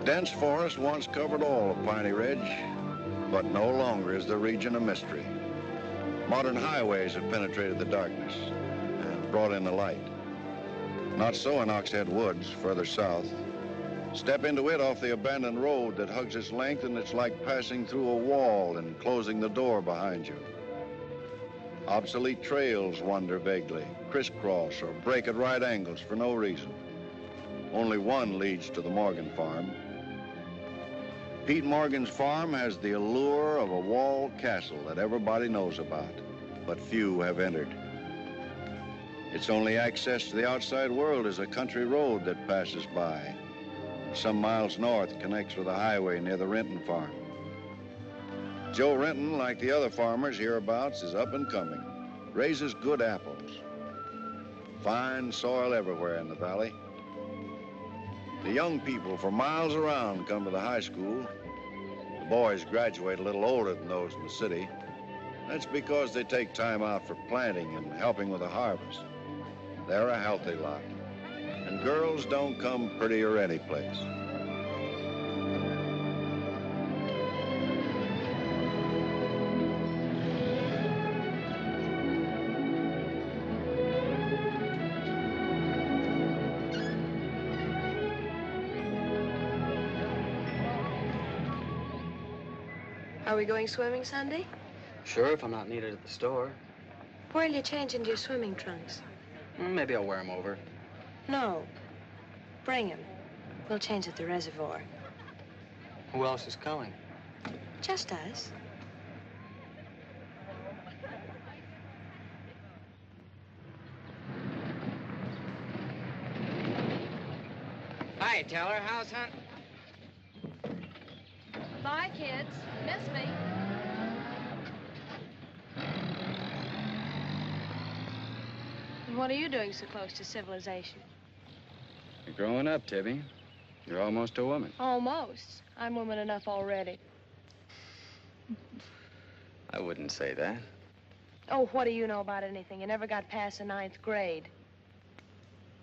dense forest once covered all of Piney Ridge, but no longer is the region a mystery. Modern highways have penetrated the darkness and brought in the light. Not so in Oxhead Woods, further south. Step into it off the abandoned road that hugs its length, and it's like passing through a wall and closing the door behind you. Obsolete trails wander vaguely, crisscross or break at right angles for no reason. Only one leads to the Morgan farm. Pete Morgan's farm has the allure of a walled castle that everybody knows about, but few have entered. Its only access to the outside world is a country road that passes by. Some miles north connects with a highway near the Renton farm. Joe Renton, like the other farmers hereabouts, is up and coming, raises good apples. Fine soil everywhere in the valley. The young people for miles around come to the high school. The boys graduate a little older than those in the city. That's because they take time out for planting and helping with the harvest. They're a healthy lot. And girls don't come prettier any place. Are we going swimming Sunday? Sure, if I'm not needed at the store. Where'll you change into your swimming trunks? Maybe I'll wear them over. No. Bring 'em. We'll change at the reservoir. Who else is coming? Just us. Hi, Teller. How's hunt? Bye, kids. Miss me. And what are you doing so close to civilization? You're growing up, Tibby. You're almost a woman. Almost. I'm woman enough already. I wouldn't say that. Oh, what do you know about anything? You never got past the 9th grade.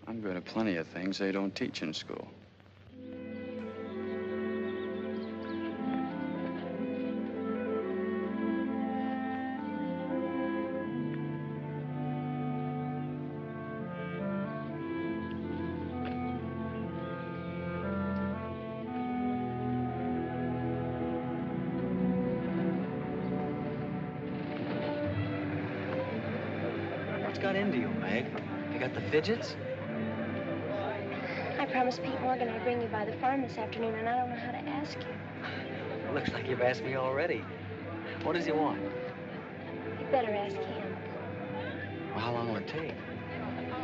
I'm good at plenty of things they don't teach in school. What's got into you, Meg? You got the fidgets? I promised Pete Morgan I'd bring you by the farm this afternoon, and I don't know how to ask you. Looks like you've asked me already. What does he want? You better ask him. Well, how long will it take?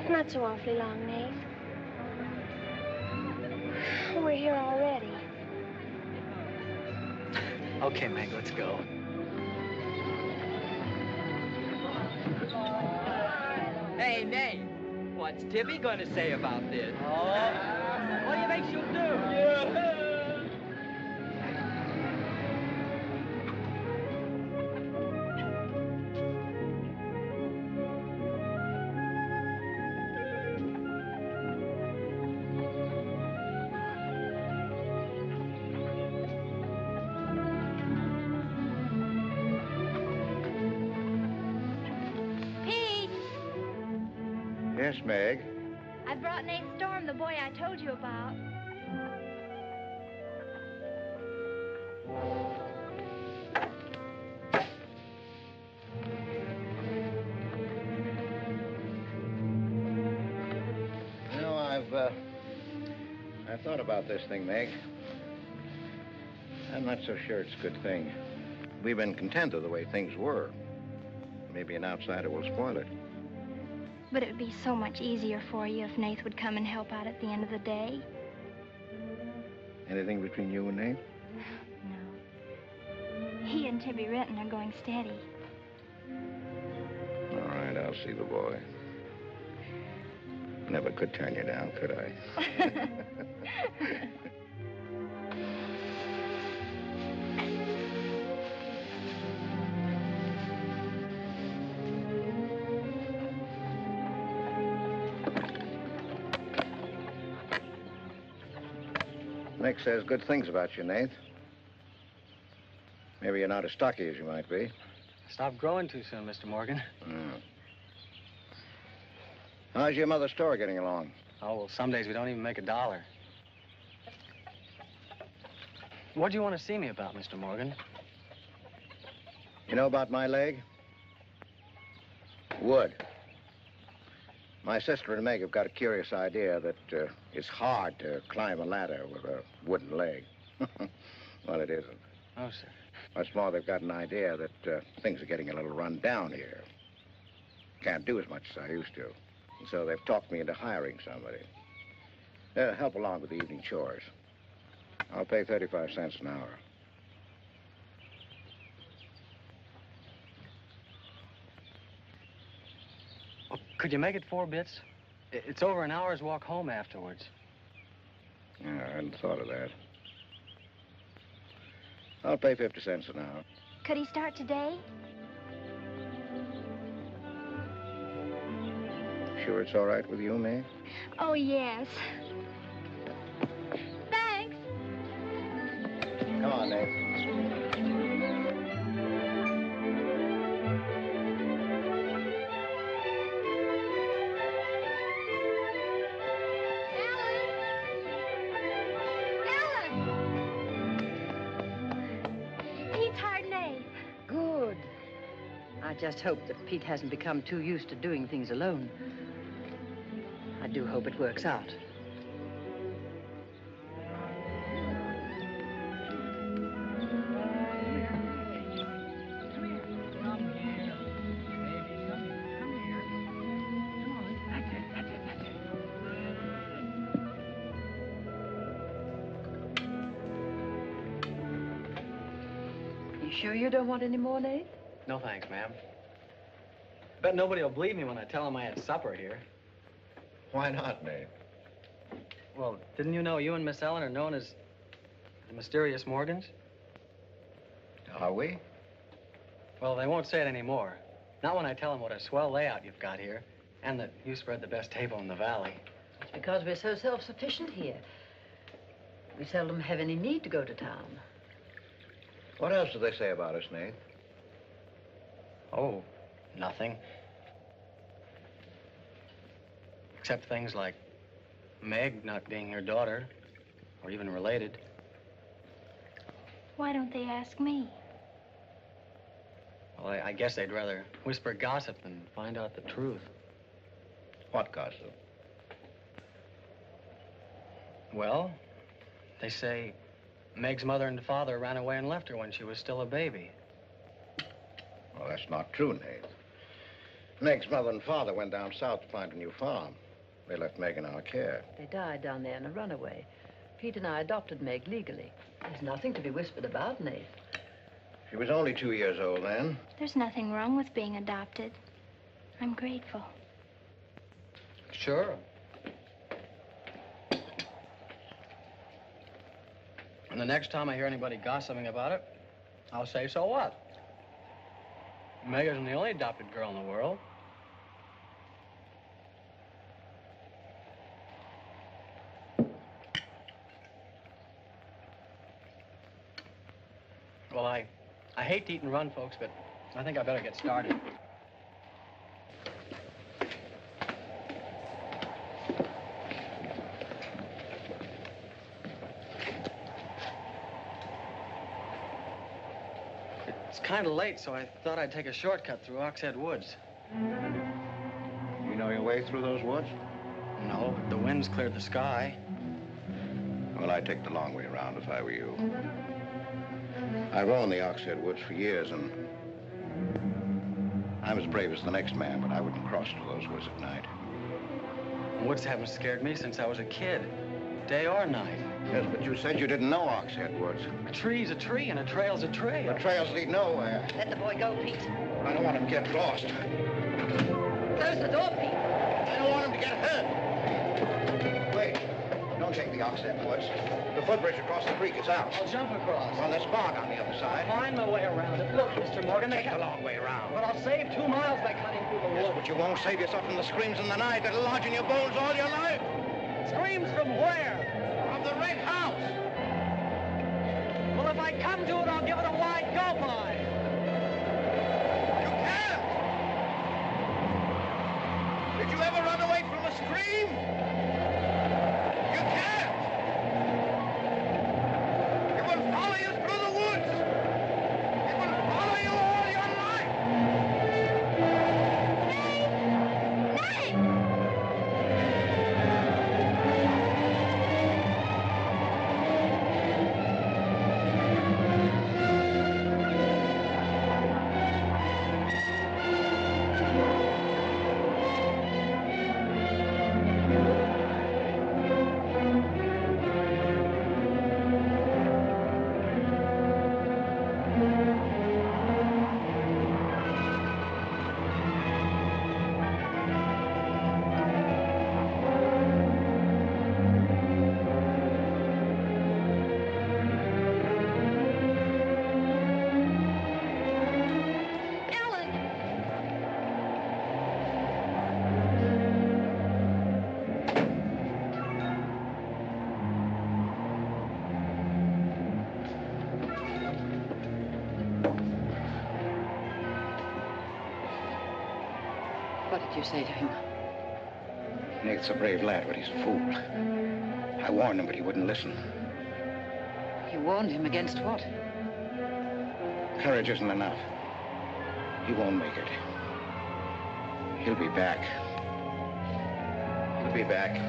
Not so awfully long, Nate. We're here already. Okay, Meg, let's go. Hey, Nate. What's Tibby gonna say about this? Oh, what do you think she'll do? Pete! Yes, Meg. I brought Nate Storm, the boy I told you about. You know, I've thought about this thing, Meg. I'm not so sure it's a good thing. We've been content of the way things were. Maybe an outsider will spoil it. But it would be so much easier for you if Nate would come and help out at the end of the day. Anything between you and Nate? No. He and Tibby Renton are going steady. All right, I'll see the boy. Never could turn you down, could I? Nick says good things about you, Nate. Maybe you're not as stocky as you might be. Stop growing too soon, Mr. Morgan. How's your mother's store getting along? Oh, well, some days we don't even make $1. What do you want to see me about, Mr. Morgan? You know about my leg? Wood. My sister and Meg have got a curious idea that it's hard to climb a ladder with a wooden leg. Well, it isn't. Oh, sir. What's more, they've got an idea that things are getting a little run down here. Can't do as much as I used to. And so they've talked me into hiring somebody. Help along with the evening chores. I'll pay 35 cents an hour. Well, could you make it 4 bits? It's over an hour's walk home afterwards. Yeah, I hadn't thought of that. I'll pay 50 cents an hour. Could he start today? Sure it's all right with you, May? Oh, yes. Thanks. Come on, Nate. Good. I just hope that Pete hasn't become too used to doing things alone. I do hope it works out. Sure you don't want any more, Nate? No thanks, ma'am. Bet nobody will believe me when I tell them I had supper here. Why not, Nate? Well, didn't you know you and Miss Ellen are known as the mysterious Morgans? Are we? Well, they won't say it anymore. Not when I tell them what a swell layout you've got here, and that you spread the best table in the valley. It's because we're so self-sufficient here. We seldom have any need to go to town. What else do they say about us, Nate? Oh, nothing. Except things like Meg not being your daughter, or even related. Why don't they ask me? Well, I guess they'd rather whisper gossip than find out the truth. What gossip? Well, they say Meg's mother and father ran away and left her when she was still a baby. Well, that's not true, Nate. Meg's mother and father went down south to find a new farm. They left Meg in our care. They died down there in a runaway. Pete and I adopted Meg legally. There's nothing to be whispered about, Nate. She was only 2 years old then. There's nothing wrong with being adopted. I'm grateful. Sure. And the next time I hear anybody gossiping about it, I'll say, so what? Meg isn't the only adopted girl in the world. Well, I hate to eat and run, folks, but I think I better get started. It's kind of late, so I thought I'd take a shortcut through Oxhead Woods. You know your way through those woods? No, but the wind's cleared the sky. Well, I'd take the long way around if I were you. I've owned the Oxhead Woods for years, and I'm as brave as the next man, but I wouldn't cross through those woods at night. Woods haven't scared me since I was a kid, day or night. Yes, but you said you didn't know Oxhead Woods. A tree's a tree and a trail's a trail. The trails lead nowhere. Let the boy go, Pete. I don't want him to get lost. Close the door, Pete. I don't want him to get hurt. Wait. Don't take the Oxhead Woods. The footbridge across the creek is out. I'll jump across. Well, there's fog on the other side. I'll find my way around it. Look, Mr. Morgan, Take the long way around. But I'll save 2 miles by cutting through the Yes, woods. but you won't save yourself from the screams in the night that'll lodge in your bones all your life. Screams from where? From the red house. if I come to it, I'll give it a wide go by. You can't! Did you ever run away from a scream? You can't! It will follow you through the woods! It will follow you all your life! What did you say to him? Nate's a brave lad, but he's a fool. I warned him, but he wouldn't listen. You warned him against what? Courage isn't enough. He won't make it. He'll be back. He'll be back.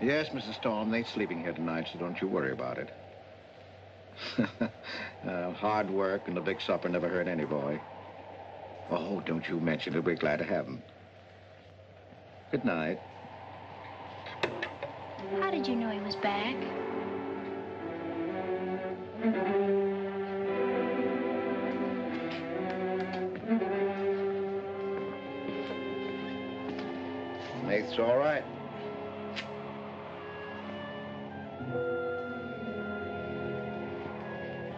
Yes, Mrs. Storm, Nate's sleeping here tonight, so don't you worry about it. Hard work and a big supper never hurt any boy. Oh, don't you mention it. We're glad to have him. Good night. How did you know he was back? Nate's all right.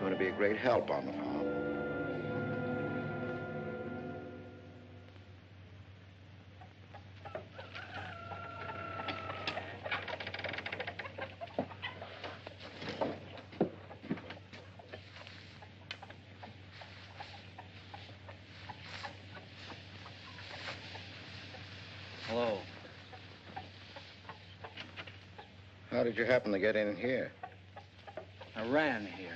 going to be a great help on the farm. Hello. How did you happen to get in here? I ran here.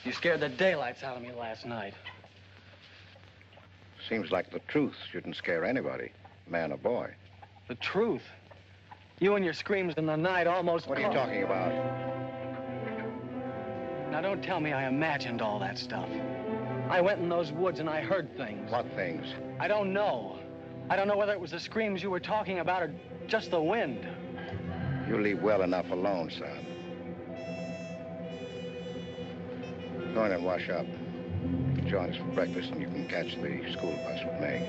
You scared the daylights out of me last night. Seems like the truth shouldn't scare anybody, man or boy. The truth? You and your screams in the night almost... What are you talking about? Now, don't tell me I imagined all that stuff. I went in those woods and I heard things. What things? I don't know. I don't know whether it was the screams you were talking about or just the wind. You leave well enough alone, son. Go in and wash up. Join us for breakfast and you can catch the school bus with me.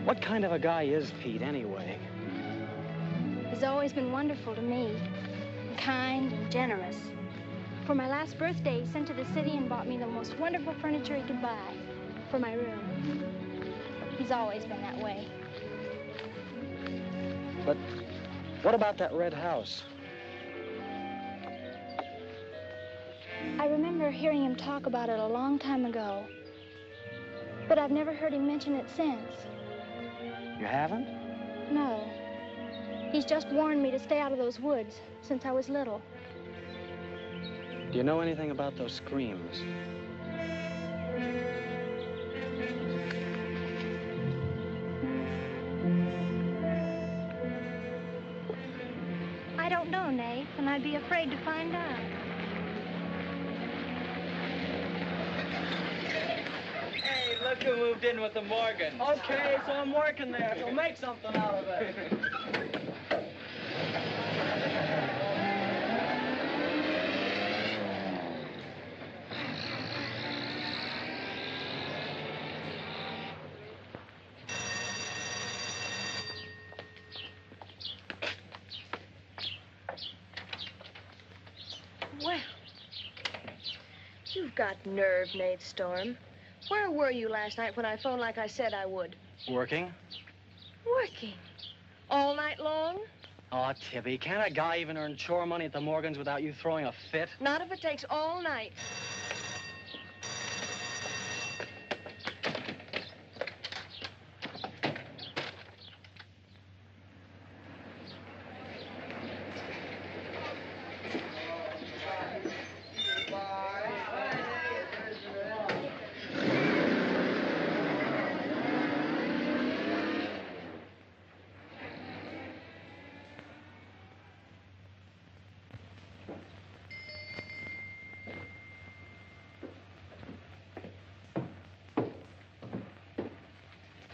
What kind of a guy is Pete, anyway? He's always been wonderful to me. Kind and generous. For my last birthday, he sent to the city and bought me the most wonderful furniture he could buy for my room. He's always been that way. But what about that red house? I remember hearing him talk about it a long time ago. But I've never heard him mention it since. You haven't? No. He's just warned me to stay out of those woods since I was little. Do you know anything about those screams? I don't know, Nate, and I'd be afraid to find out. Hey, look who moved in with the Morgans. Okay, so I'm working there, so make something out of it. Well, you've got nerve, Nate Storm. Where were you last night when I phoned like I said I would? Working? Working. All night long? Oh, Tibby, can't a guy even earn chore money at the Morgans without you throwing a fit? Not if it takes all night.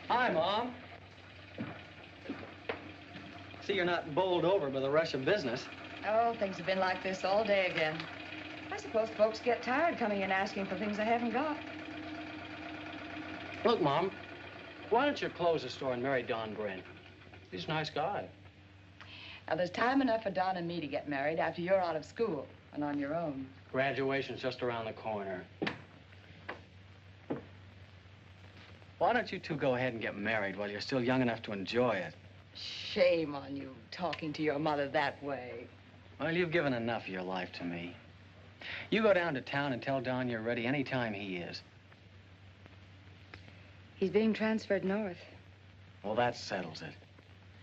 Hi, Mom. See, you're not bowled over by the rush of business. Oh, things have been like this all day again. I suppose folks get tired coming in asking for things they haven't got. Look, Mom, why don't you close the store and marry Don Brent? He's a nice guy. Now, there's time enough for Don and me to get married after you're out of school and on your own. Graduation's just around the corner. Why don't you two go ahead and get married while you're still young enough to enjoy it? Shame on you, talking to your mother that way. Well, you've given enough of your life to me. You go down to town and tell Don you're ready any time he is. He's being transferred north. Well, that settles it.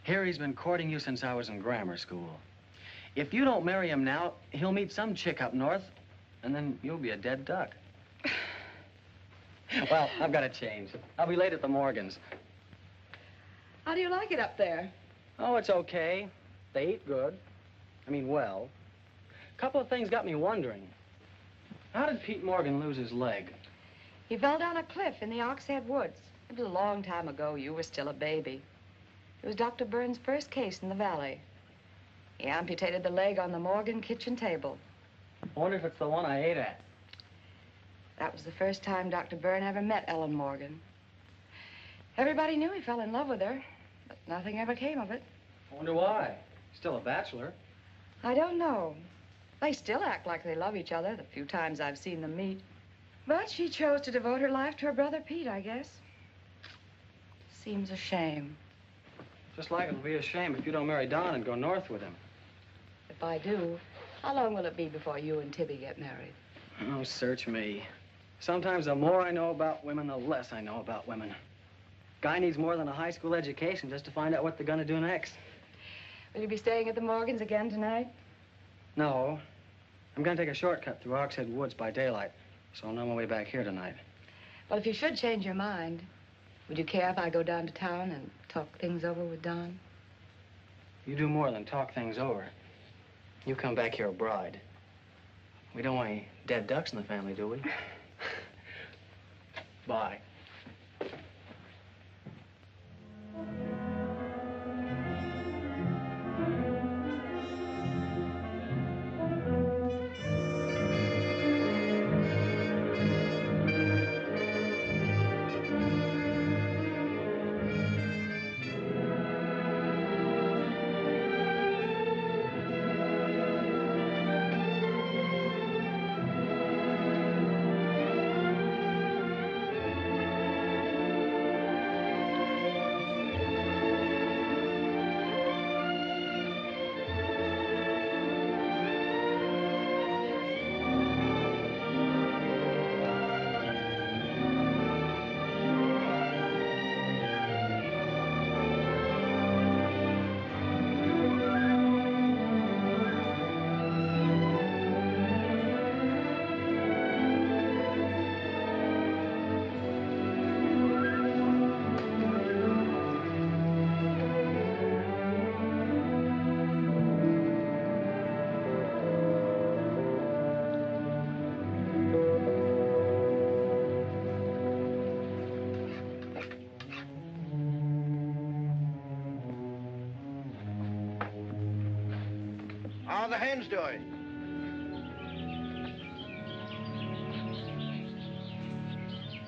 Here he's been courting you since I was in grammar school. If you don't marry him now, he'll meet some chick up north, and then you'll be a dead duck. Well, I've got to change. I'll be late at the Morgans. How do you like it up there? Oh, it's okay. They eat good. I mean, well. A couple of things got me wondering. How did Pete Morgan lose his leg? He fell down a cliff in the Oxhead Woods. It was a long time ago. You were still a baby. It was Dr. Burns' first case in the valley. He amputated the leg on the Morgan kitchen table. I wonder if it's the one I ate at. That was the first time Dr. Byrne ever met Ellen Morgan. Everybody knew he fell in love with her, but nothing ever came of it. I wonder why. Still a bachelor. I don't know. They still act like they love each other the few times I've seen them meet. But she chose to devote her life to her brother Pete, I guess. Seems a shame. Just like it'll be a shame if you don't marry Don and go north with him. If I do, how long will it be before you and Tibby get married? Oh, search me. Sometimes the more I know about women, the less I know about women. Guy needs more than a high school education just to find out what they're gonna do next. Will you be staying at the Morgans again tonight? No. I'm gonna take a shortcut through Oxhead Woods by daylight, so I'll know my way back here tonight. Well, if you should change your mind, would you care if I go down to town and talk things over with Don? You do more than talk things over. You come back here a bride. We don't want any dead ducks in the family, do we? Bye. How are the hens doing?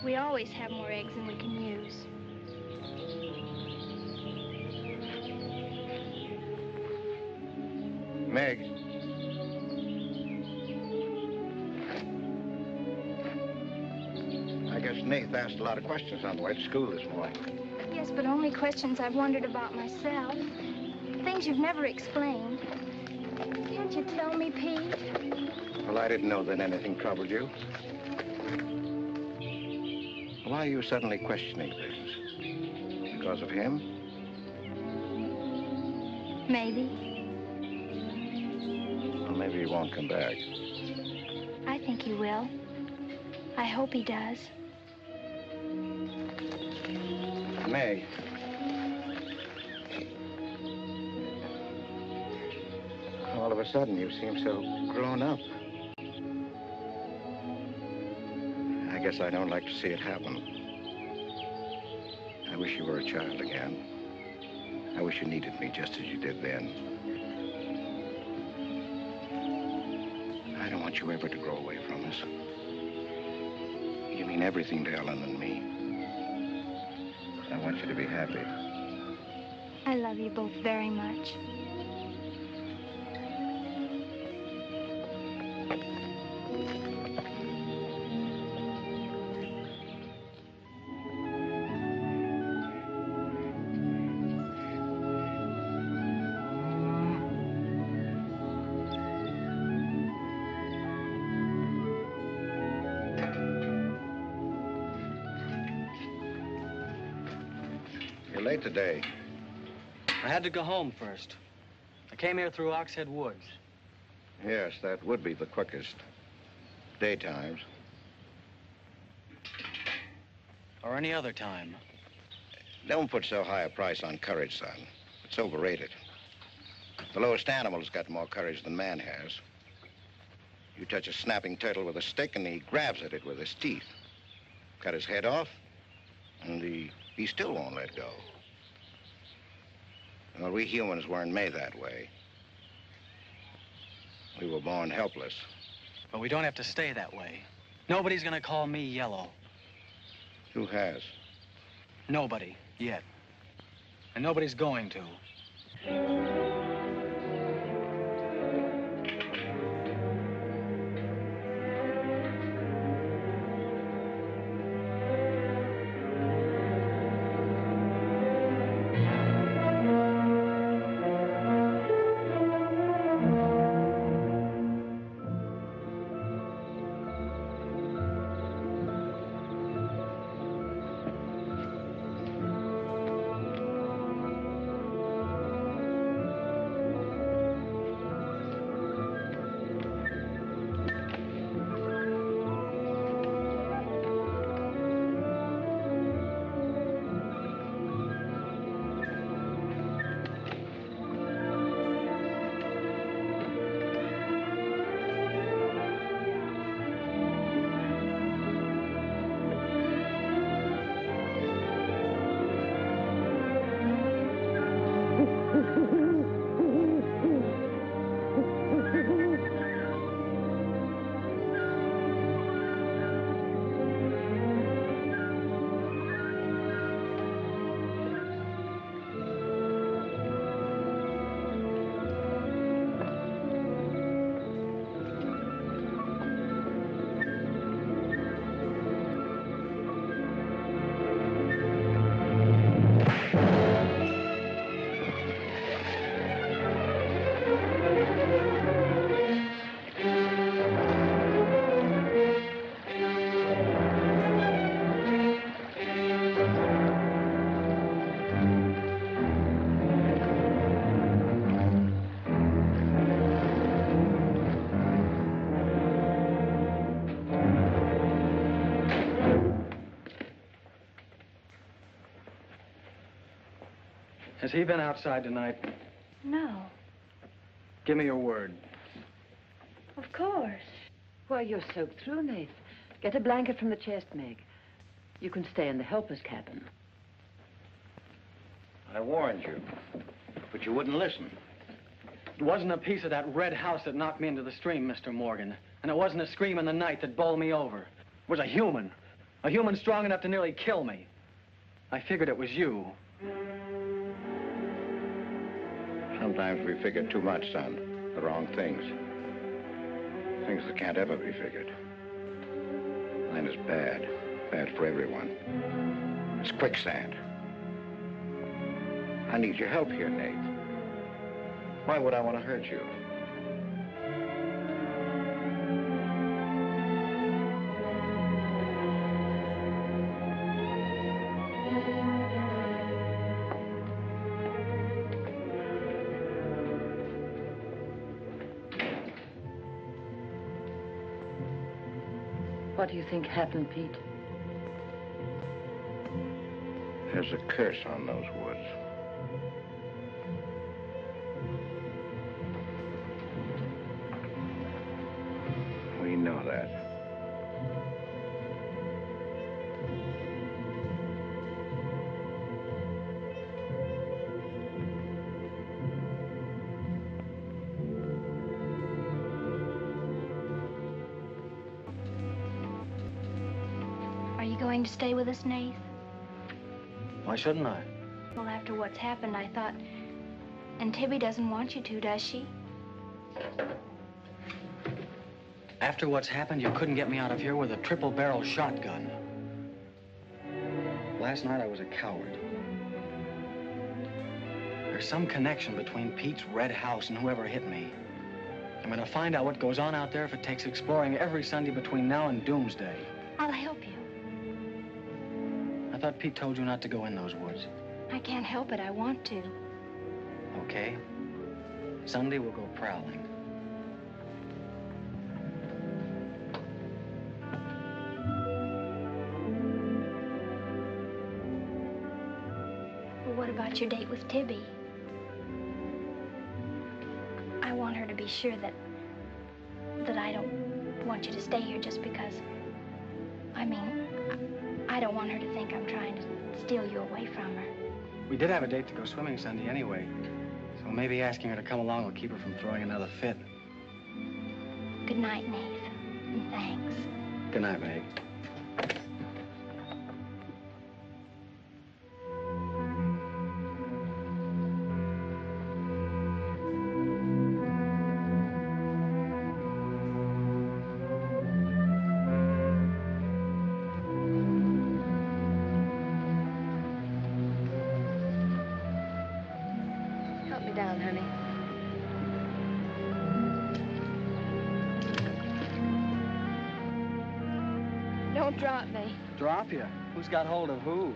We always have more eggs than we can use. Meg. I guess Nath asked a lot of questions on the way to school this morning. Yes, but only questions I've wondered about myself. Things you've never explained. Can't you tell me, Pete? Well, I didn't know that anything troubled you. Why are you suddenly questioning things? Because of him? Maybe. Well, maybe he won't come back. I think he will. I hope he does. Meg. All of a sudden, you seem so grown up. I guess I don't like to see it happen. I wish you were a child again. I wish you needed me just as you did then. I don't want you ever to grow away from us. You mean everything to Ellen and me. I want you to be happy. I love you both very much. You're late today. I had to go home first. I came here through Oxhead Woods. Yes, that would be the quickest. Daytimes. Or any other time. Don't put so high a price on courage, son. It's overrated. The lowest animal's got more courage than man has. You touch a snapping turtle with a stick and he grabs at it with his teeth. Cut his head off, and he still won't let go. Well, we humans weren't made that way. We were born helpless. But we don't have to stay that way. Nobody's gonna call me yellow. Who has? Nobody, yet. And nobody's going to. Has he been outside tonight? No, Give me your word. of course. Why, you're soaked through, Nath. Get a blanket from the chest, Meg. You can stay in the helper's cabin. I warned you, but you wouldn't listen. It wasn't a piece of that red house that knocked me into the stream, Mr. Morgan. And it wasn't a scream in the night that bowled me over. It was a human strong enough to nearly kill me. I figured it was you. Sometimes we figure too much, son. The wrong things. Things that can't ever be figured. Mine is bad. Bad for everyone. It's quicksand. I need your help here, Nate. Why would I want to hurt you? What do you think happened, Pete? There's a curse on those woods. We know that. Are you going to stay with us, Nath? Why shouldn't I? Well, after what's happened, I thought... And Tibby doesn't want you to, does she? After what's happened, you couldn't get me out of here with a triple-barrel shotgun. Last night, I was a coward. There's some connection between Pete's red house and whoever hit me. I'm gonna find out what goes on out there if it takes exploring every Sunday between now and doomsday. I'll help you. I thought Pete told you not to go in those woods. I can't help it. I want to. Okay. Sunday, we'll go prowling. Well, what about your date with Tibby? I want her to be sure that I don't want you to stay here just because... I mean, I don't want her to think I'm trying to steal you away from her. We did have a date to go swimming Sunday anyway, so maybe asking her to come along will keep her from throwing another fit. Good night, Nath, and thanks. Good night, Meg. Help me down, honey. Don't drop me. Drop you? Who's got hold of who?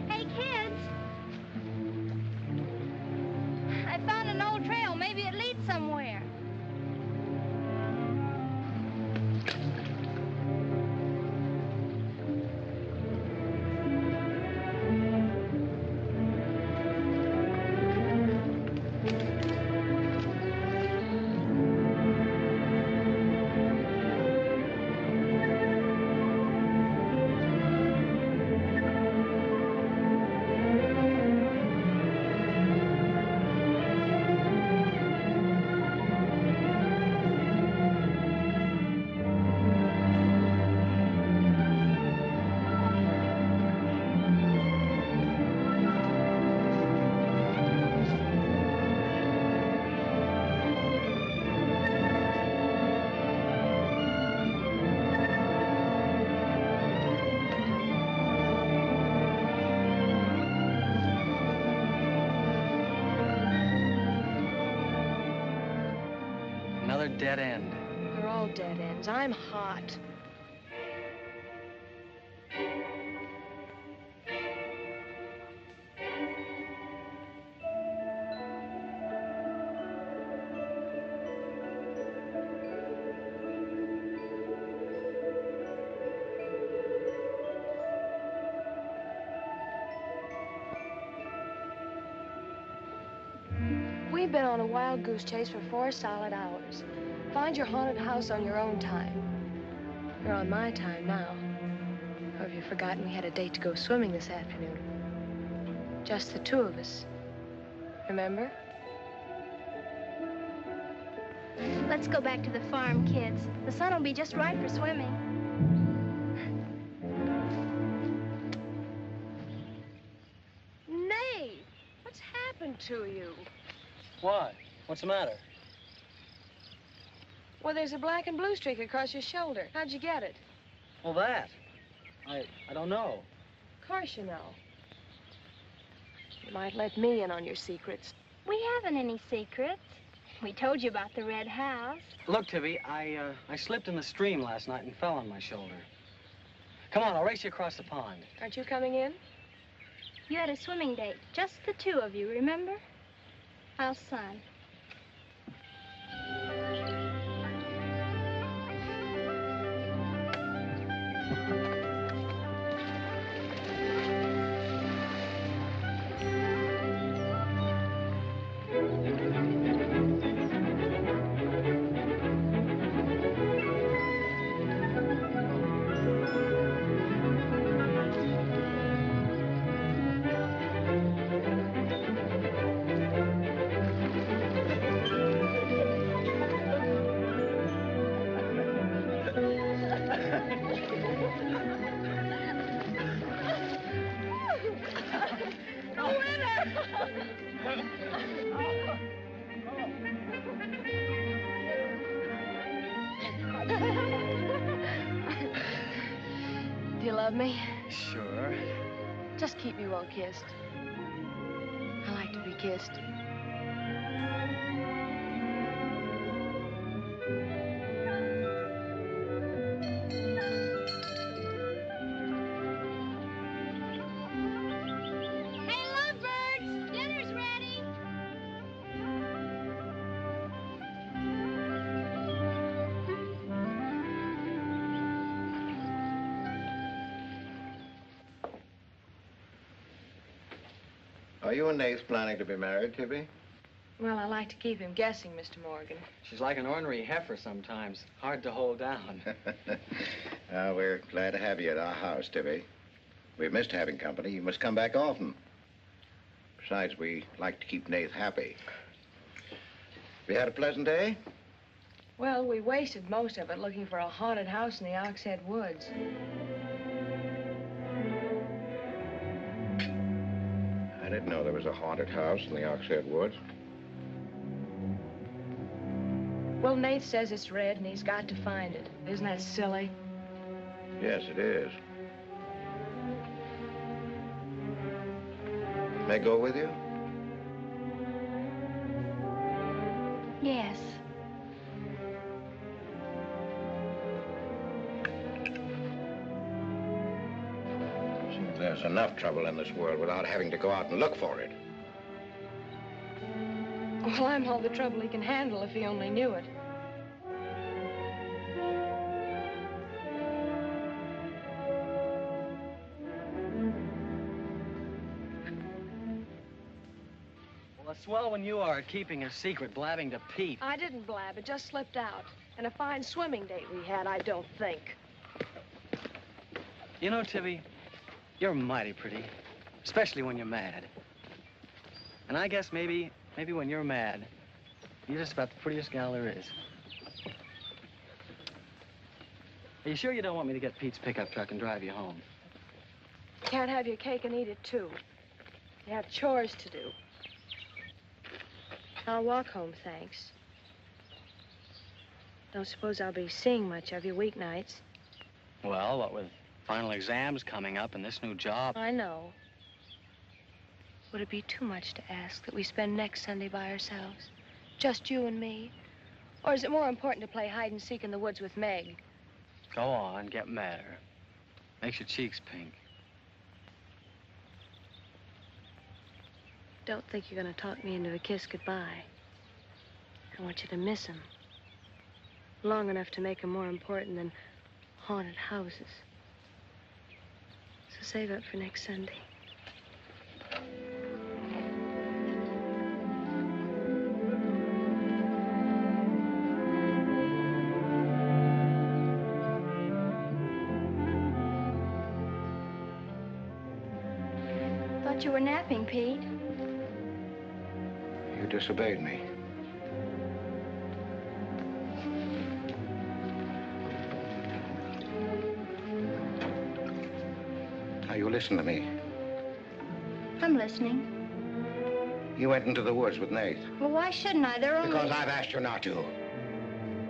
Hey, kids. I found an old trail. Maybe it leads somewhere. Another dead end. They're all dead ends. I'm hot. We've been on a wild goose chase for 4 solid hours. Find your haunted house on your own time. You're on my time now. Or have you forgotten we had a date to go swimming this afternoon? Just the 2 of us. Remember? Let's go back to the farm, kids. The sun will be just right for swimming. Nate, what's happened to you? What? What's the matter? Well, there's a black and blue streak across your shoulder. How'd you get it? Well, that. I don't know. Of course you know. You might let me in on your secrets. We haven't any secrets. We told you about the red house. Look, Tibby, I slipped in the stream last night and fell on my shoulder. Come on, I'll race you across the pond. Aren't you coming in? You had a swimming date. Just the 2 of you, remember? How's Son? Do you love me? Sure. Just keep me well kissed. I like to be kissed. Hey, lovebirds! Dinner's ready! Are you and Nath planning to be married, Tibby? Well, I like to keep him guessing, Mr. Morgan. She's like an ornery heifer sometimes. Hard to hold down. We're glad to have you at our house, Tibby. We've missed having company. You must come back often. Besides, we like to keep Nath happy. We had a pleasant day? Well, we wasted most of it looking for a haunted house in the Oxhead Woods. I didn't know there was a haunted house in the Oxhead Woods. Well, Nath says it's red and he's got to find it. Isn't that silly? Yes, it is. May I go with you? Yes. See, there's enough trouble in this world without having to go out and look for it. Well, I'm all the trouble he can handle if he only knew it. Well, it's swell when you are keeping a secret, blabbing to Pete. I didn't blab. It just slipped out. And a fine swimming date we had, I don't think. You know, Tibby, you're mighty pretty, especially when you're mad. And I guess maybe when you're mad, you're just about the prettiest gal there is. Are you sure you don't want me to get Pete's pickup truck and drive you home? Can't have your cake and eat it, too. You have chores to do. I'll walk home, thanks. Don't suppose I'll be seeing much of you weeknights. Well, what with final exams coming up and this new job. I know. Would it be too much to ask that we spend next Sunday by ourselves? Just you and me? Or is it more important to play hide and seek in the woods with Meg? Go on, get madder. Makes your cheeks pink. Don't think you're gonna talk me into a kiss goodbye. I want you to miss him. Long enough to make him more important than haunted houses. So save up for next Sunday. Thought you were napping, Pete. You disobeyed me. Now, you listen to me. I'm listening. You went into the woods with Nath. Well, why shouldn't I? They're only... Because I've asked you not to.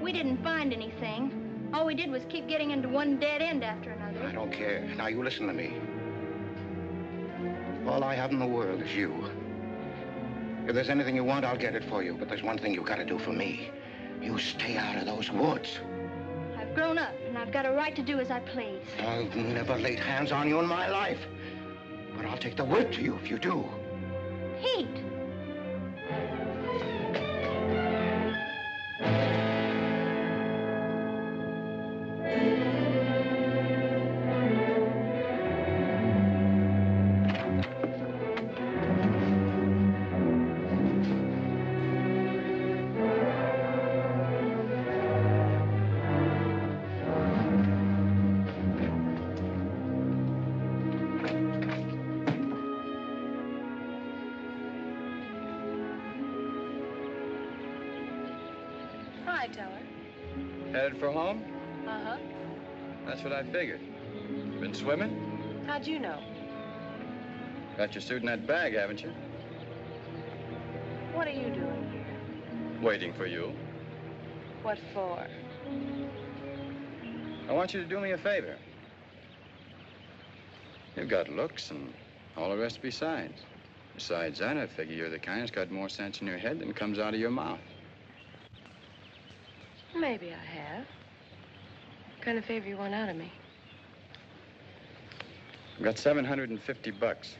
We didn't find anything. All we did was keep getting into one dead end after another. I don't care. Now, you listen to me. All I have in the world is you. If there's anything you want, I'll get it for you. But there's one thing you've got to do for me. You stay out of those woods. I've grown up, and I've got a right to do as I please. I've never laid hands on you in my life. But I'll take the word to you if you do. Pete! Hi, Teller. Headed for home? Uh-huh. That's what I figured. Been swimming? How'd you know? Got your suit in that bag, haven't you? What are you doing here? Waiting for you. What for? I want you to do me a favor. You've got looks and all the rest besides. Besides that, I figure you're the kind that's got more sense in your head than comes out of your mouth. Maybe I have. What kind of favor you want out of me? I've got $750.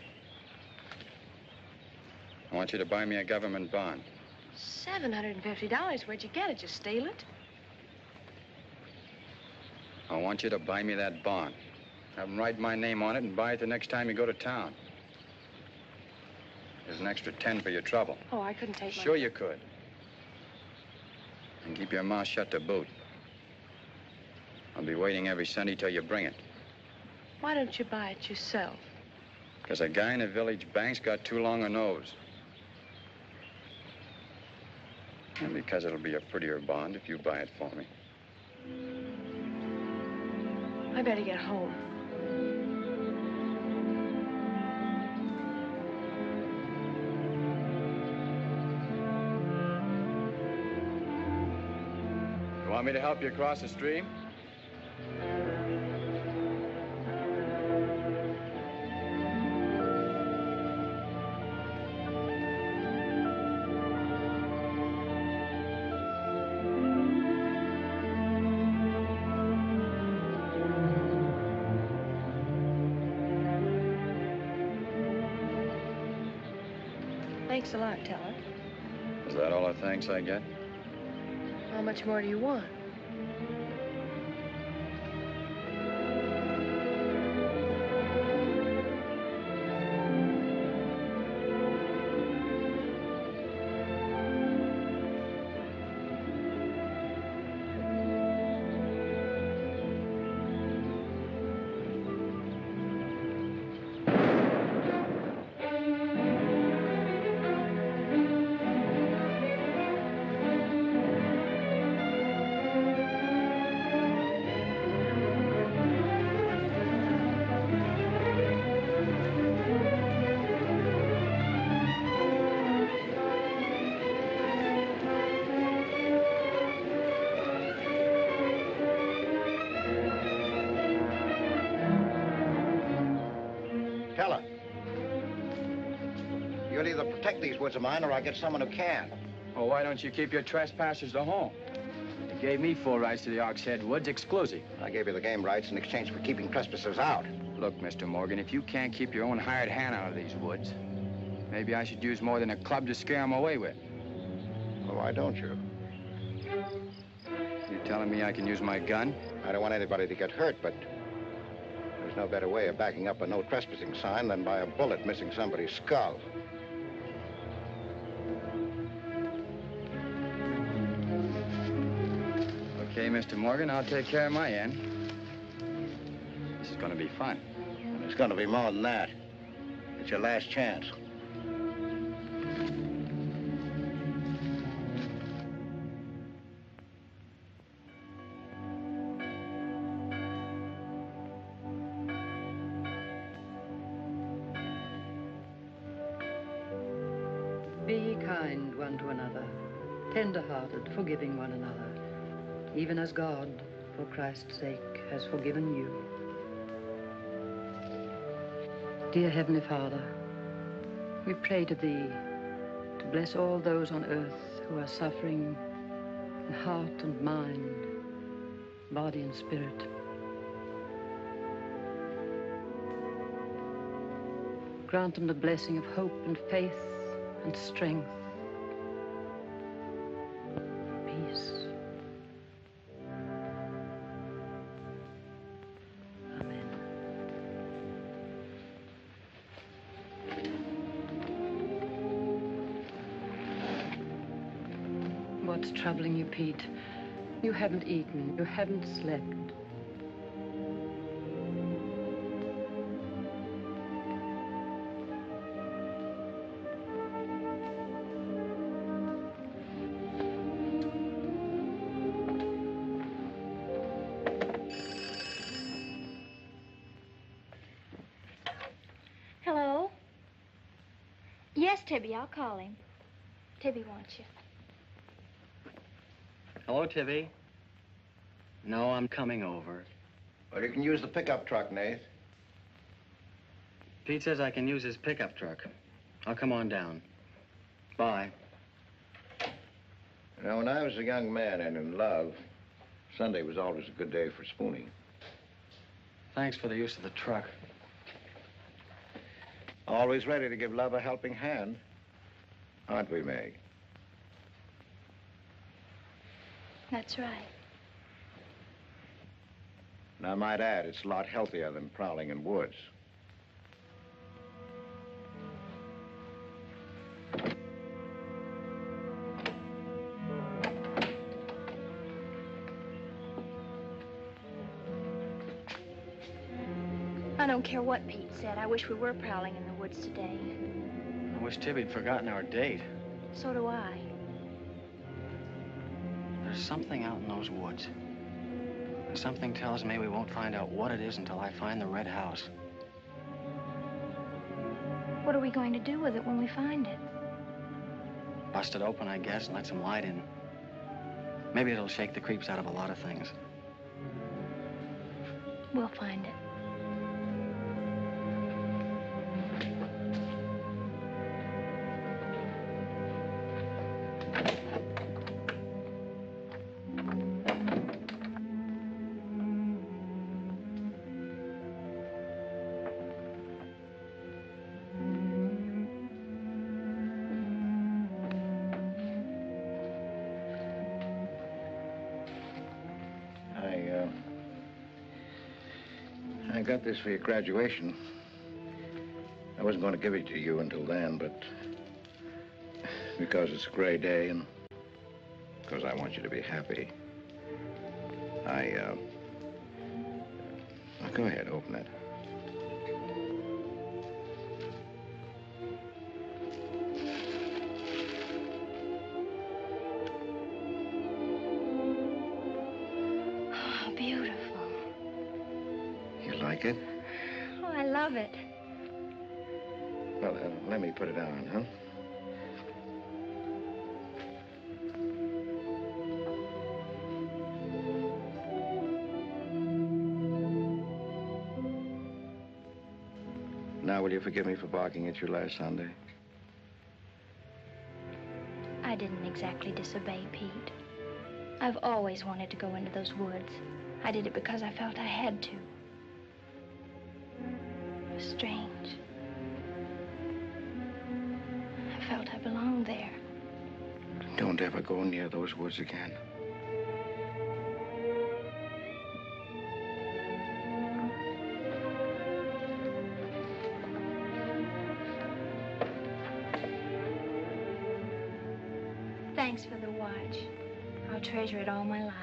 I want you to buy me a government bond. $750? Where'd you get it? Just steal it? I want you to buy me that bond. Have them write my name on it and buy it the next time you go to town. There's an extra 10 for your trouble. Oh, I couldn't take my... Sure you could. And keep your mouth shut to boot. I'll be waiting every Sunday till you bring it. Why don't you buy it yourself? Because a guy in a village bank's got too long a nose. And because it'll be a prettier bond if you buy it for me. I better get home. You want me to help you across the stream? Thanks a lot, Teller. Is that all the thanks I get? How much more do you want? Teller. You'll either protect these woods of mine or I'll get someone who can. Well, why don't you keep your trespassers to home? You gave me full rights to the Ox Head Woods, exclusive. I gave you the game rights in exchange for keeping trespassers out. Look, Mr. Morgan, if you can't keep your own hired hand out of these woods, maybe I should use more than a club to scare them away with. Well, why don't you? You telling me I can use my gun? I don't want anybody to get hurt, but there's no better way of backing up a no trespassing sign than by a bullet missing somebody's skull. Okay, Mr. Morgan, I'll take care of my end. This is gonna be fun. And it's gonna be more than that. It's your last chance. Be ye kind one to another, tender-hearted, forgiving one another, even as God, for Christ's sake, has forgiven you. Dear Heavenly Father, we pray to Thee to bless all those on earth who are suffering in heart and mind, body and spirit. Grant them the blessing of hope and faith and strength, peace. Amen. What's troubling you, Pete? You haven't eaten, you haven't slept. Hello? Yes, Tibby, I'll call him. Tibby wants you. Hello, Tibby. No, I'm coming over. Well, you can use the pickup truck, Nath. Pete says I can use his pickup truck. I'll come on down. Bye. You know, when I was a young man and in love, Sunday was always a good day for spooning. Thanks for the use of the truck. Always ready to give love a helping hand. Aren't we, Meg? That's right. And I might add, it's a lot healthier than prowling in woods. don't care what Pete said. I wish we were prowling in the woods today. I wish Tibby'd forgotten our date. So do I. There's something out in those woods. And something tells me we won't find out what it is until I find the red house. What are we going to do with it when we find it? Bust it open, I guess, and let some light in. Maybe it'll shake the creeps out of a lot of things. We'll find it. I got this for your graduation. I wasn't going to give it to you until then, but because it's a gray day and because I want you to be happy, go ahead, open it. Oh, beautiful. You like it? Oh, I love it. Well, let me put it on, huh? Now, will you forgive me for barking at you last Sunday? I didn't exactly disobey Pete. I've always wanted to go into those woods. I did it because I felt I had to. It was strange. I felt I belonged there. Don't ever go near those woods again. Thanks for the watch. I'll treasure it all my life.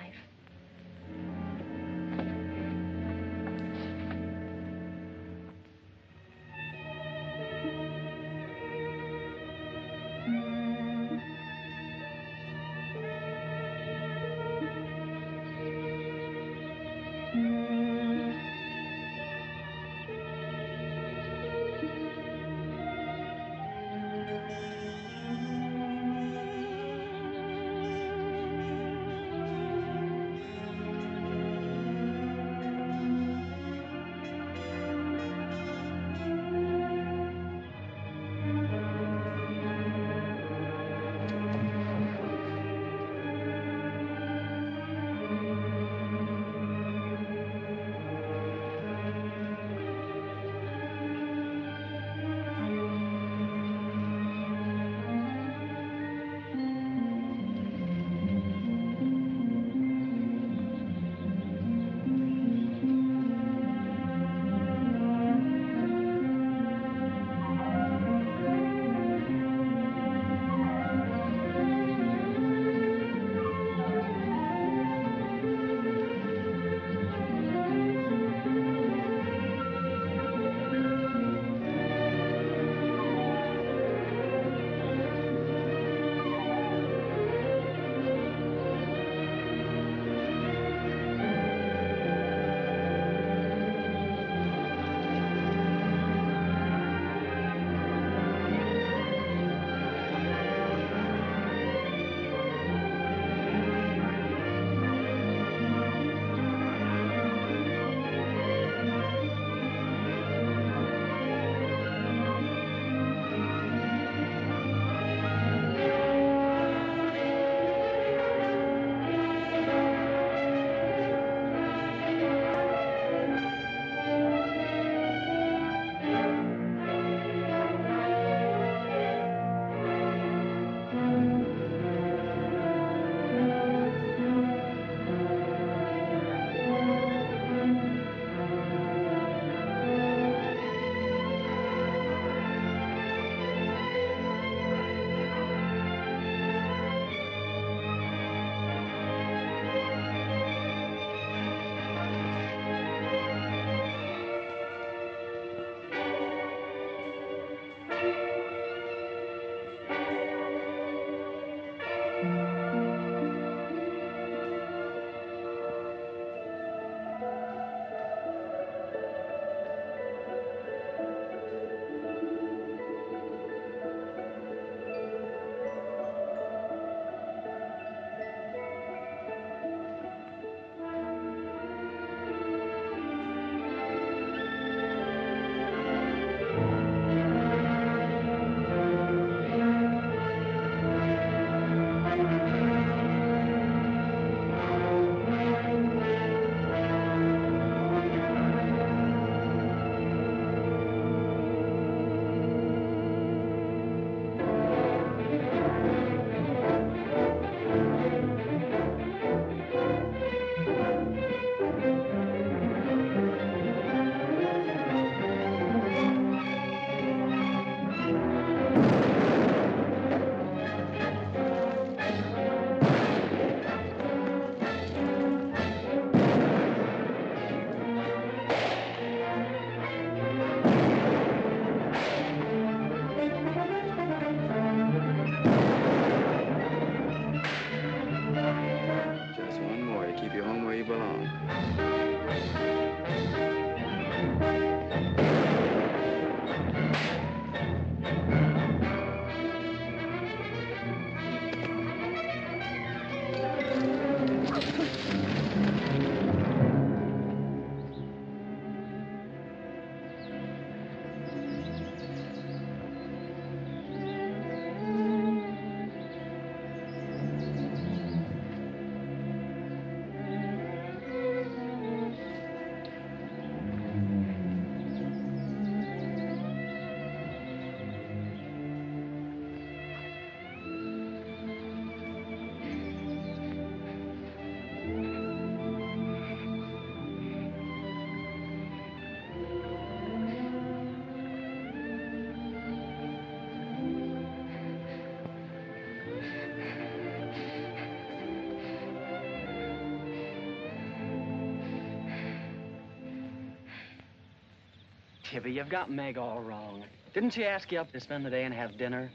Tibby, you've got Meg all wrong. Didn't she ask you up to spend the day and have dinner?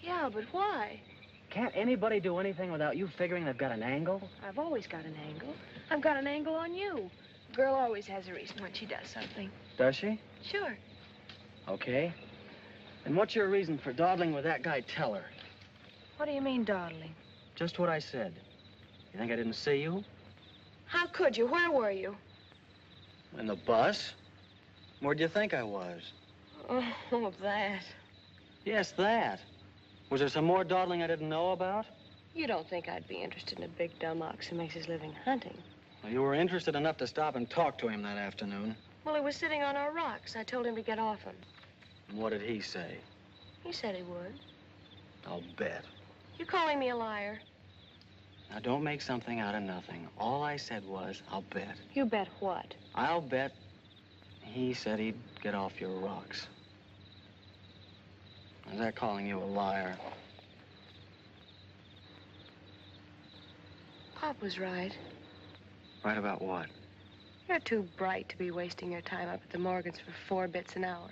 Yeah, but why? Can't anybody do anything without you figuring they've got an angle? I've always got an angle. I've got an angle on you. A girl always has a reason when she does something. Does she? Sure. Okay. And what's your reason for dawdling with that guy Teller? What do you mean, dawdling? Just what I said. You think I didn't see you? How could you? Where were you? In the bus? Where'd you think I was? Oh, that. Yes, that. Was there some more dawdling I didn't know about? You don't think I'd be interested in a big dumb ox who makes his living hunting? Well, you were interested enough to stop and talk to him that afternoon. Well, he was sitting on our rocks. I told him to get off him. And what did he say? He said he would. I'll bet. You calling me a liar? Now, don't make something out of nothing. All I said was, I'll bet. You bet what? I'll bet he said he'd get off your rocks. Is that calling you a liar? Pop was right. Right about what? You're too bright to be wasting your time up at the Morgans for 4 bits an hour.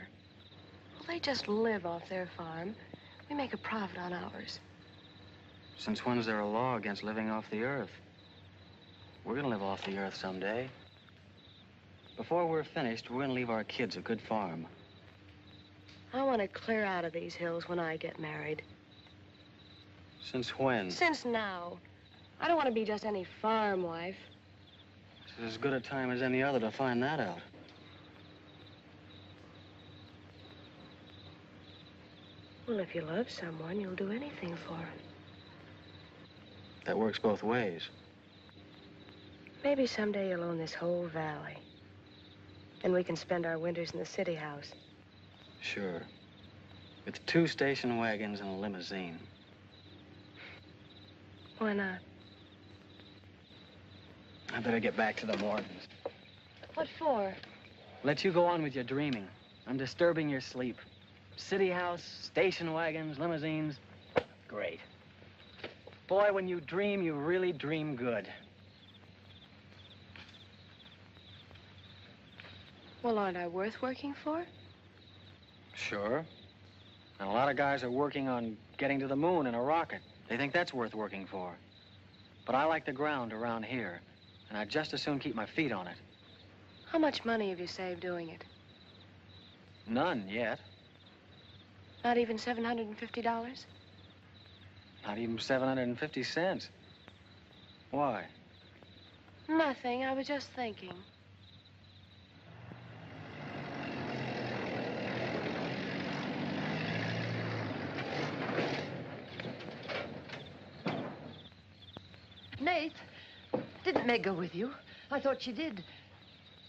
Well, they just live off their farm. We make a profit on ours. Since when is there a law against living off the earth? We're gonna live off the earth someday. Before we're finished, we're gonna leave our kids a good farm. I want to clear out of these hills when I get married. Since when? Since now. I don't want to be just any farm wife. It's as good a time as any other to find that out. Well, if you love someone, you'll do anything for him. That works both ways. Maybe someday you'll own this whole valley. And we can spend our winters in the city house. Sure. With 2 station wagons and a limousine. Why not? I better get back to the Morgans. What for? Let you go on with your dreaming. I'm disturbing your sleep. City house, station wagons, limousines. Great. Boy, when you dream, you really dream good. Well, aren't I worth working for? Sure. And a lot of guys are working on getting to the moon in a rocket. They think that's worth working for. But I like the ground around here, and I'd just as soon keep my feet on it. How much money have you saved doing it? None yet. Not even $750? Not even 750 cents. Why? Nothing. I was just thinking. Nate, didn't Meg go with you? I thought she did.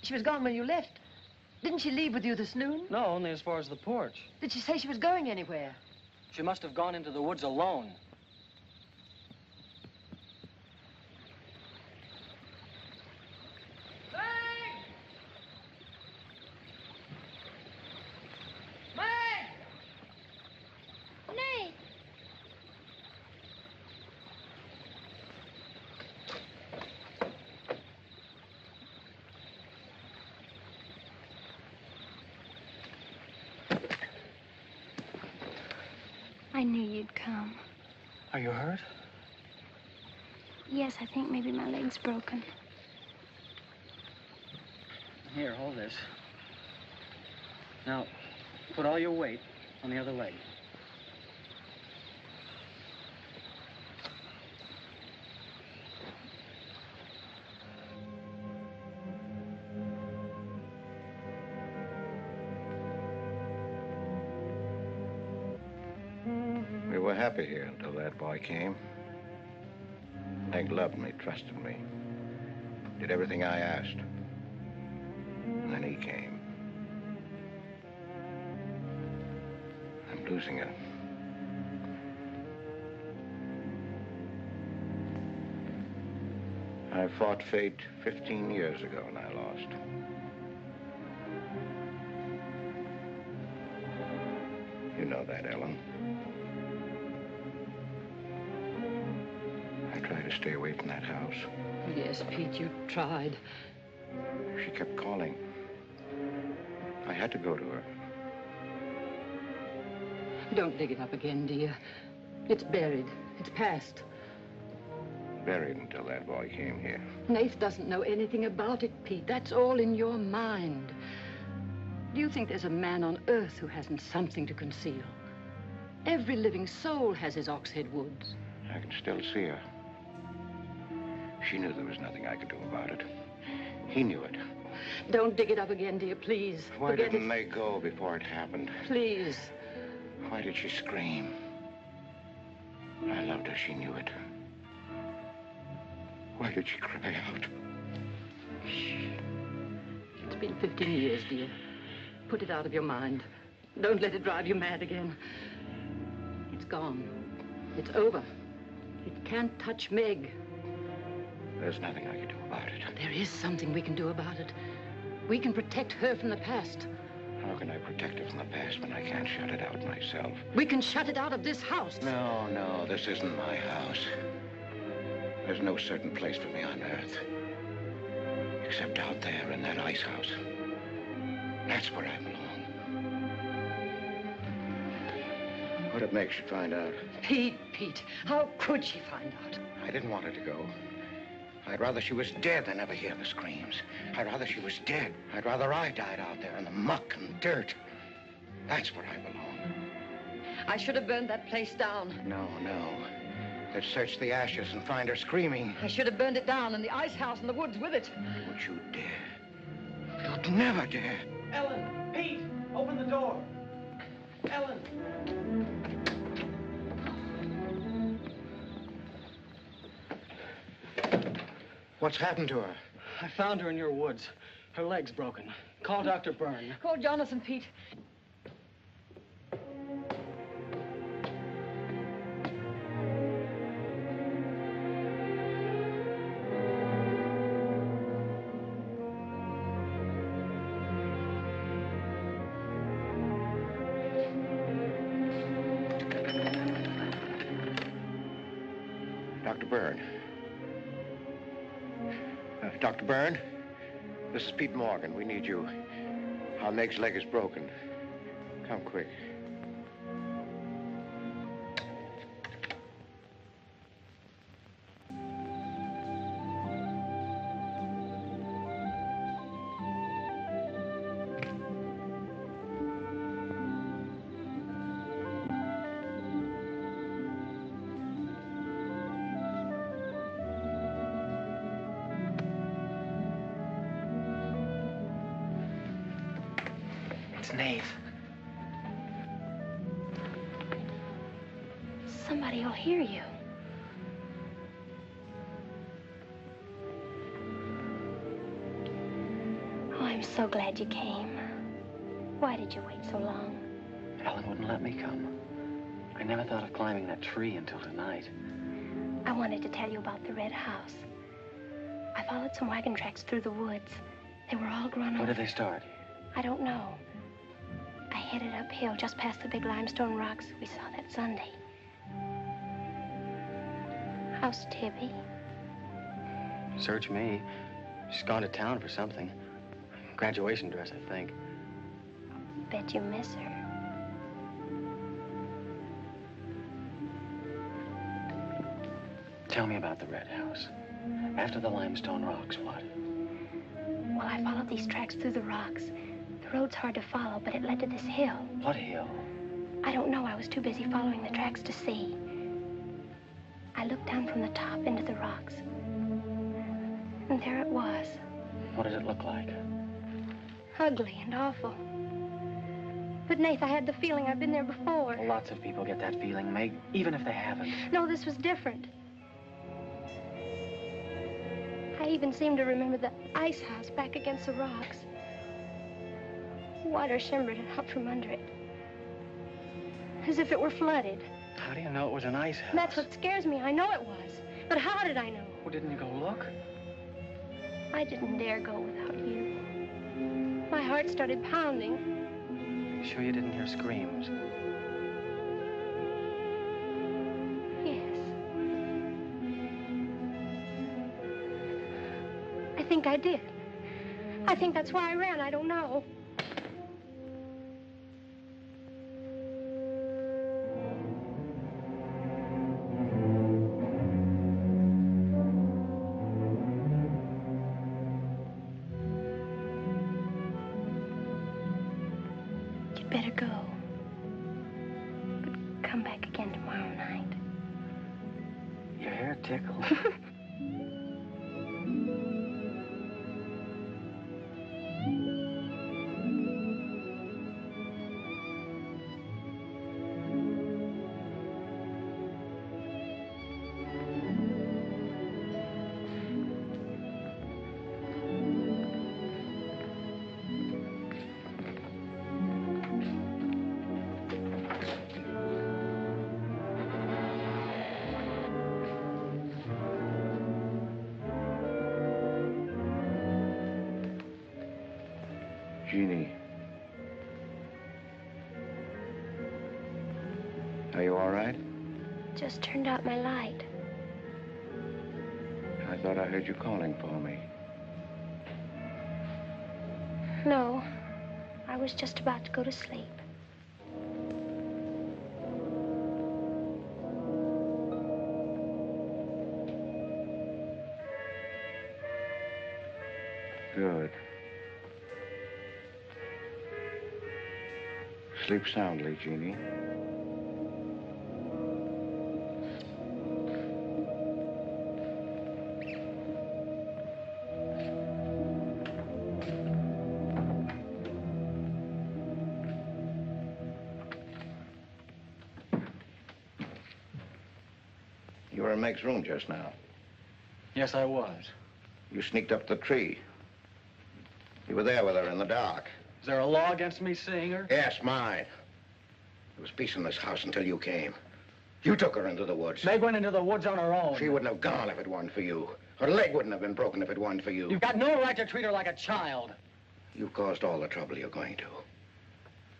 She was gone when you left. Didn't she leave with you this noon? No, only as far as the porch. Did she say she was going anywhere? She must have gone into the woods alone. Nate! I knew you'd come. Are you hurt? Yes, I think maybe my leg's broken. Here, hold this. Now, put all your weight on the other leg. We were happy here until that boy came. Meg loved me, trusted me, did everything I asked. And then he came. I'm losing her. I fought fate 15 years ago and I lost. You know that, Ellen. I tried to stay away from that house. Yes, Pete, you tried. She kept calling. I had to go to her. Don't dig it up again, dear. It's buried. It's past. Buried until that boy came here. Nath doesn't know anything about it, Pete. That's all in your mind. Do you think there's a man on earth who hasn't something to conceal? Every living soul has his Oxhead Woods. I can still see her. She knew there was nothing I could do about it. He knew it. Don't dig it up again, dear, please. Why didn't they go before it happened? Please. Why did she scream? I loved her. She knew it. Why did she cry out? It's been 15 years, dear. Put it out of your mind. Don't let it drive you mad again. It's gone. It's over. It can't touch Meg. There's nothing I can do about it. There is something we can do about it. We can protect her from the past. How can I protect her from the past when I can't shut it out myself? We can shut it out of this house. No, this isn't my house. There's no certain place for me on Earth. Except out there in that ice house. That's where I belong. What'd make she find out? Pete, how could she find out? I didn't want her to go. I'd rather she was dead than ever hear the screams. I'd rather she was dead. I'd rather I died out there in the muck and dirt. That's where I belong. I should have burned that place down. No. Let's search the ashes and find her screaming. I should have burned it down and the ice house in the woods with it. Don't you dare. You'd never dare. Ellen, Pete, open the door. Ellen. What's happened to her? I found her in your woods. Her leg's broken. Call Dr. Byrne. Call Jonathan, Pete. Dr. Byrne. Dr. Byrne, this is Pete Morgan. We need you. Our Meg's leg is broken. Come quick. It's Nave. Somebody will hear you. Oh, I'm so glad you came. Why did you wait so long? Ellen wouldn't let me come. I never thought of climbing that tree until tonight. I wanted to tell you about the red house. I followed some wagon tracks through the woods. They were all grown Where up. did they start? I don't know. I headed uphill just past the big limestone rocks we saw that Sunday. How's Tibby? Search me. She's gone to town for something. Graduation dress, I think. Bet you miss her. Tell me about the red house. After the limestone rocks, what? Well, I followed these tracks through the rocks. The road's hard to follow, but it led to this hill. What hill? I don't know. I was too busy following the tracks to see. I looked down from the top into the rocks. And there it was. What did it look like? Ugly and awful. But, Nath, I had the feeling I've been there before. Well, lots of people get that feeling, Meg, even if they haven't. No, this was different. I even seem to remember the ice house back against the rocks. Water shimmered out from under it. As if it were flooded. How do you know it was an ice house? That's what scares me. I know it was. But how did I know? Well, didn't you go look? I didn't dare go without you. My heart started pounding. Sure you didn't hear screams? Yes. I think I did. I think that's why I ran. I don't know. better go. But come back again tomorrow night. Your hair tickles. Jeannie. Are you all right? Just turned out my light. I thought I heard you calling for me. No, I was just about to go to sleep. Good. Sleep soundly, Jeannie. You were in Meg's room just now. Yes, I was. You sneaked up the tree. You were there with her in the dark. Is there a law against me seeing her? Yes, mine. There was peace in this house until you came. You took her into the woods. Meg went into the woods on her own. She wouldn't have gone if it weren't for you. Her leg wouldn't have been broken if it weren't for you. You've got no right to treat her like a child. You caused all the trouble you're going to.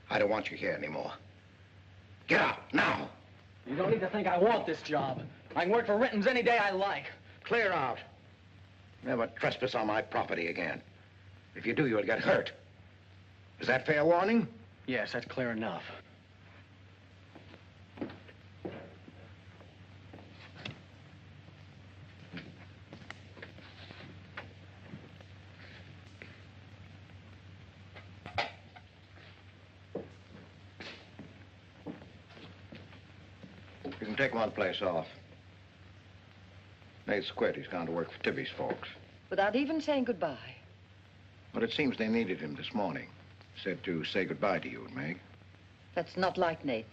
I don't want you here anymore. Get out, now! You don't need to think I want this job. I can work for Ritten's any day I like. Clear out. Never trespass on my property again. If you do, you'll get hurt. Is that fair warning? Yes, that's clear enough. You can take one place off. Nate's quit. He's gone to work for Tibby's folks. Without even saying goodbye. But it seems they needed him this morning. Said to say goodbye to you and Meg. That's not like Nate.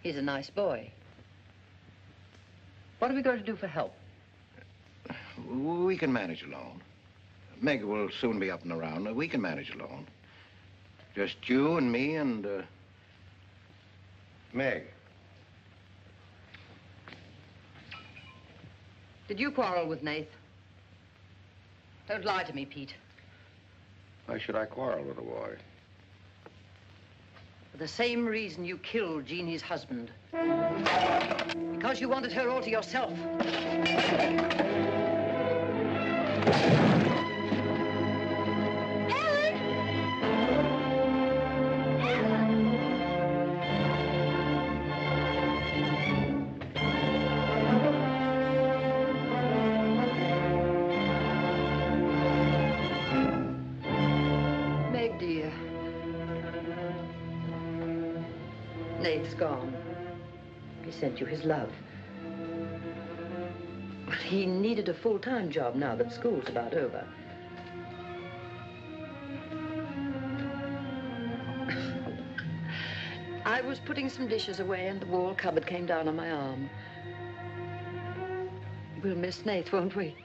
He's a nice boy. What are we going to do for help? We can manage alone. Meg will soon be up and around. We can manage alone. Just you and me and, Meg. Did you quarrel with Nate? Don't lie to me, Pete. Why should I quarrel with a boy? For the same reason you killed Jeannie's husband. Because you wanted her all to yourself. Nate's gone. He sent you his love. But he needed a full-time job now that school's about over. I was putting some dishes away and the wall cupboard came down on my arm. We'll miss Nate, won't we?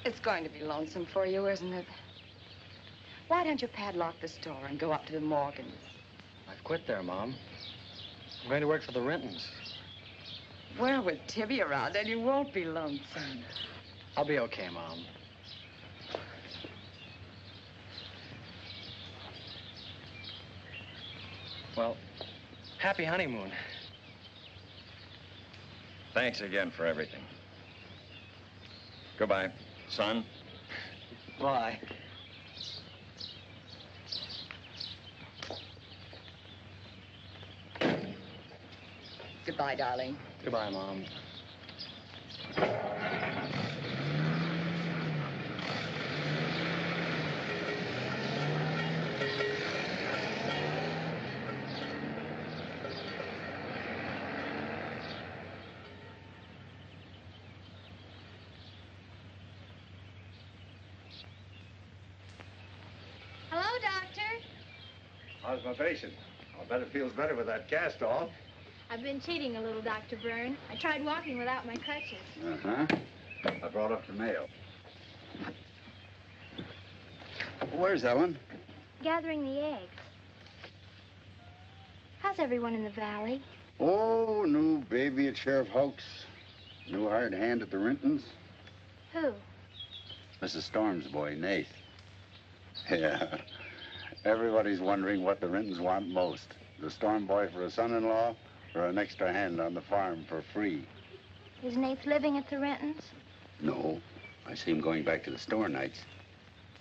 It's going to be lonesome for you, isn't it? Why don't you padlock the store and go up to the Morgans? I've quit there, Mom. I'm going to work for the Rentons. Well, with Tibby around, then you won't be lonesome. I'll be okay, Mom. Well, happy honeymoon. Thanks again for everything. Goodbye. Son? Bye. Goodbye, darling. Goodbye, Mom. Hello, Doctor. How's my patient? I'll bet it feels better with that cast off. I've been cheating a little, Dr. Byrne. I tried walking without my crutches. Uh-huh. I brought up the mail. Where's Ellen? Gathering the eggs. How's everyone in the valley? Oh, new baby at Sheriff Hoke's. New hired hand at the Rintons. Who? Mrs. Storm's boy, Nate. Yeah. Everybody's wondering what the Rintons want most. The Storm boy for a son-in-law or an extra hand on the farm for free. Is Nath living at the Rentons? No. I see him going back to the store nights.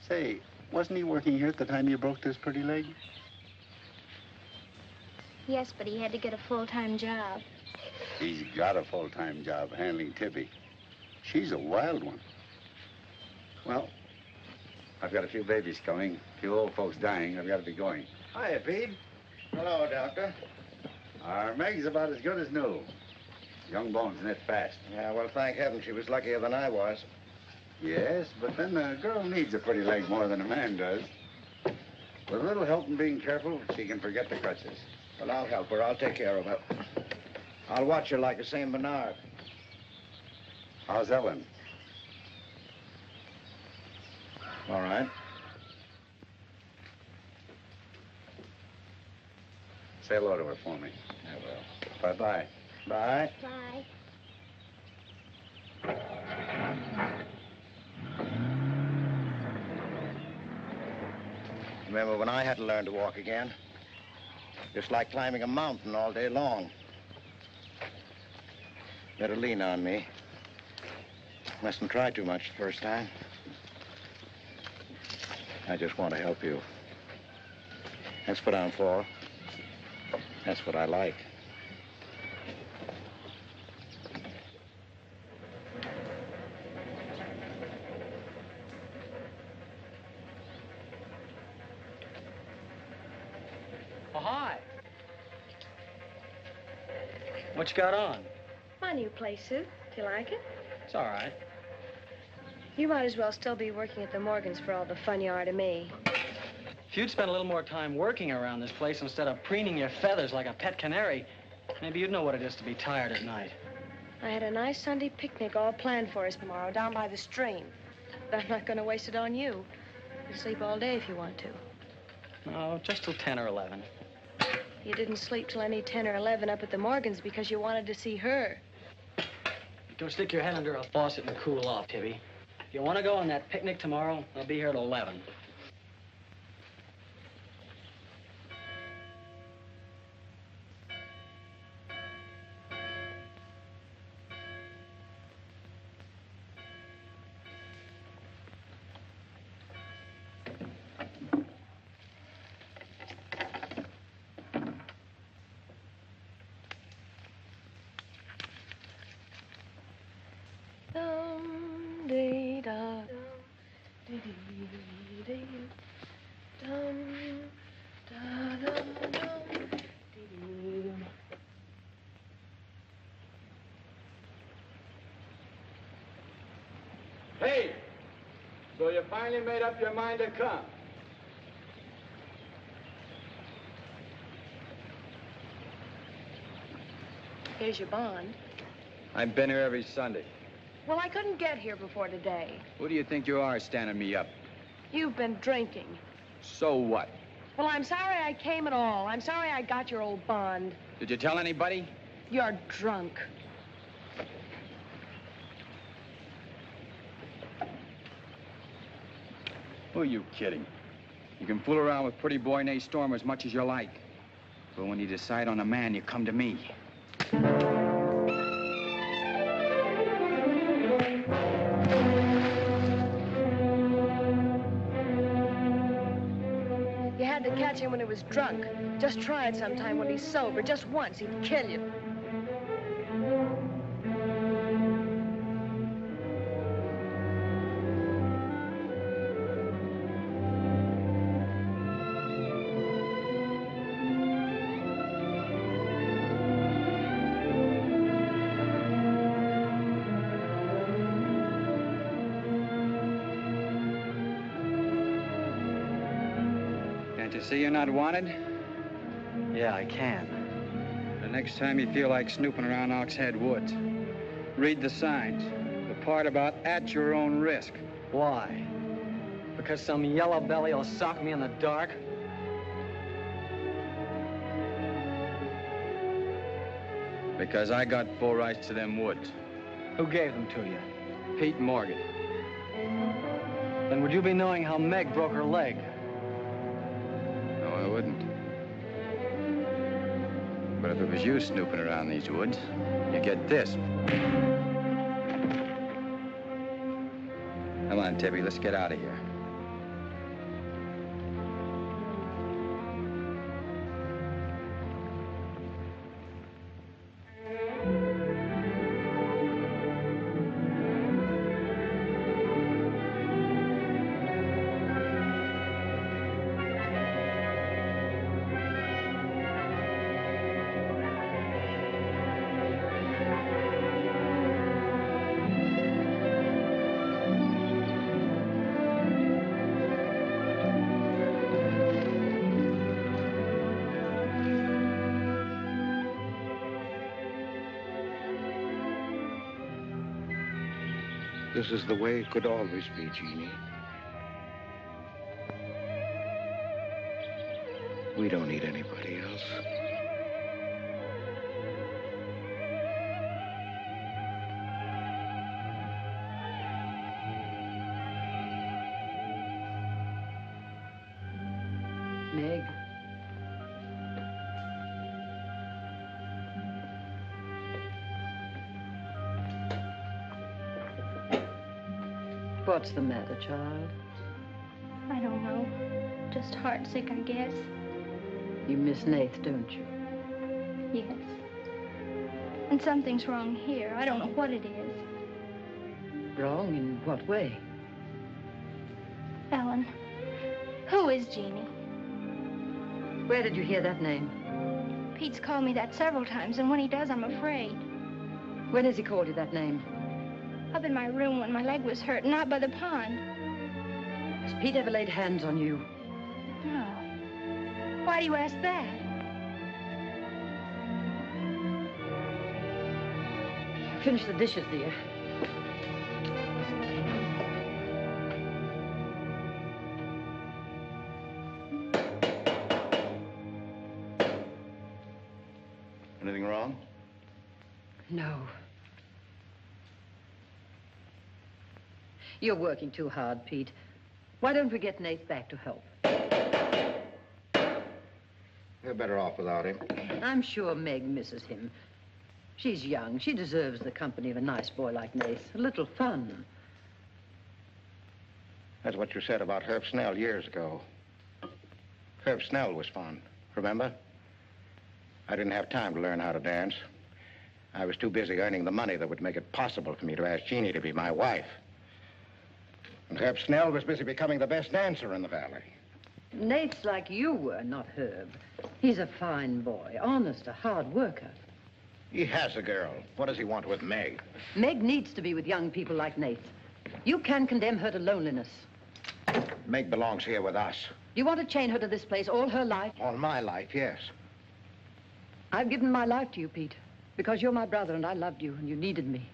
Say, wasn't he working here at the time you broke this pretty leg? Yes, but he had to get a full-time job. He's got a full-time job handling Tibby. She's a wild one. Well, I've got a few babies coming, a few old folks dying. I've got to be going. Hiya, Pete. Hello, Doctor. Our Meg's about as good as new. Young bones knit fast. Yeah, well, thank heaven she was luckier than I was. Yes, but then a girl needs a pretty leg more than a man does. With a little help and being careful, she can forget the crutches. Well, I'll help her. I'll take care of her. I'll watch her like a St. Bernard. How's Ellen? All right. Say hello to her for me. I will. Bye-bye. Bye. Bye. Remember when I had to learn to walk again? Just like climbing a mountain all day long. Better lean on me. Mustn't try too much the first time. I just want to help you. That's what I'm for. That's what I like. Oh, hi. What you got on? My new play suit. Do you like it? It's all right. You might as well still be working at the Morgans for all the fun you are to me. If you'd spent a little more time working around this place instead of preening your feathers like a pet canary, maybe you'd know what it is to be tired at night. I had a nice Sunday picnic all planned for us tomorrow down by the stream. But I'm not going to waste it on you. You can sleep all day if you want to. No, just till 10 or 11. You didn't sleep till any 10 or 11 up at the Morgans because you wanted to see her. Go stick your head under a faucet and cool off, Tibby. If you want to go on that picnic tomorrow, I'll be here at 11. Hey, so you finally made up your mind to come? Here's your bond. I've been here every Sunday. Well, I couldn't get here before today. Who do you think you are standing me up? You've been drinking. So what? Well, I'm sorry I came at all. I'm sorry I got your old bond. Did you tell anybody? You're drunk. Who are you kidding? You can fool around with pretty boy Nate Storm as much as you like. But when you decide on a man, you come to me. catch him when he was drunk. Just try it sometime when he's sober. Just once, he'd kill you. Can't you see you're not wanted? Yeah, I can. The next time you feel like snooping around Oxhead Woods, read the signs. The part about at your own risk. Why? Because some yellow belly will sock me in the dark? Because I got full rights to them woods. Who gave them to you? Pete Morgan. Then would you be knowing how Meg broke her leg? No, I wouldn't. But if it was you snooping around these woods, you get this. Come on, Tippy, let's get out of here. This is the way it could always be, Jeannie. We don't need anybody else. Meg. What's the matter, child? I don't know. Just heartsick, I guess. You miss Nath, don't you? Yes. And something's wrong here. I don't know what it is. Wrong in what way? Ellen, who is Jeannie? Where did you hear that name? Pete's called me that several times, and when he does, I'm afraid. When has he called you that name? Up in my room when my leg was hurt, and out by the pond. Has Pete ever laid hands on you? No. Why do you ask that? Finish the dishes, dear. Anything wrong? No. You're working too hard, Pete. Why don't we get Nath back to help? You're better off without him. I'm sure Meg misses him. She's young. She deserves the company of a nice boy like Nath. A little fun. That's what you said about Herb Snell years ago. Herb Snell was fun, remember? I didn't have time to learn how to dance. I was too busy earning the money that would make it possible for me to ask Jeannie to be my wife. And Herb Snell was busy becoming the best dancer in the valley. Nath's like you were, not Herb. He's a fine boy, honest, a hard worker. He has a girl. What does he want with Meg? Meg needs to be with young people like Nath. You can condemn her to loneliness. Meg belongs here with us. Do you want to chain her to this place all her life? All my life, yes. I've given my life to you, Pete, because you're my brother and I loved you and you needed me.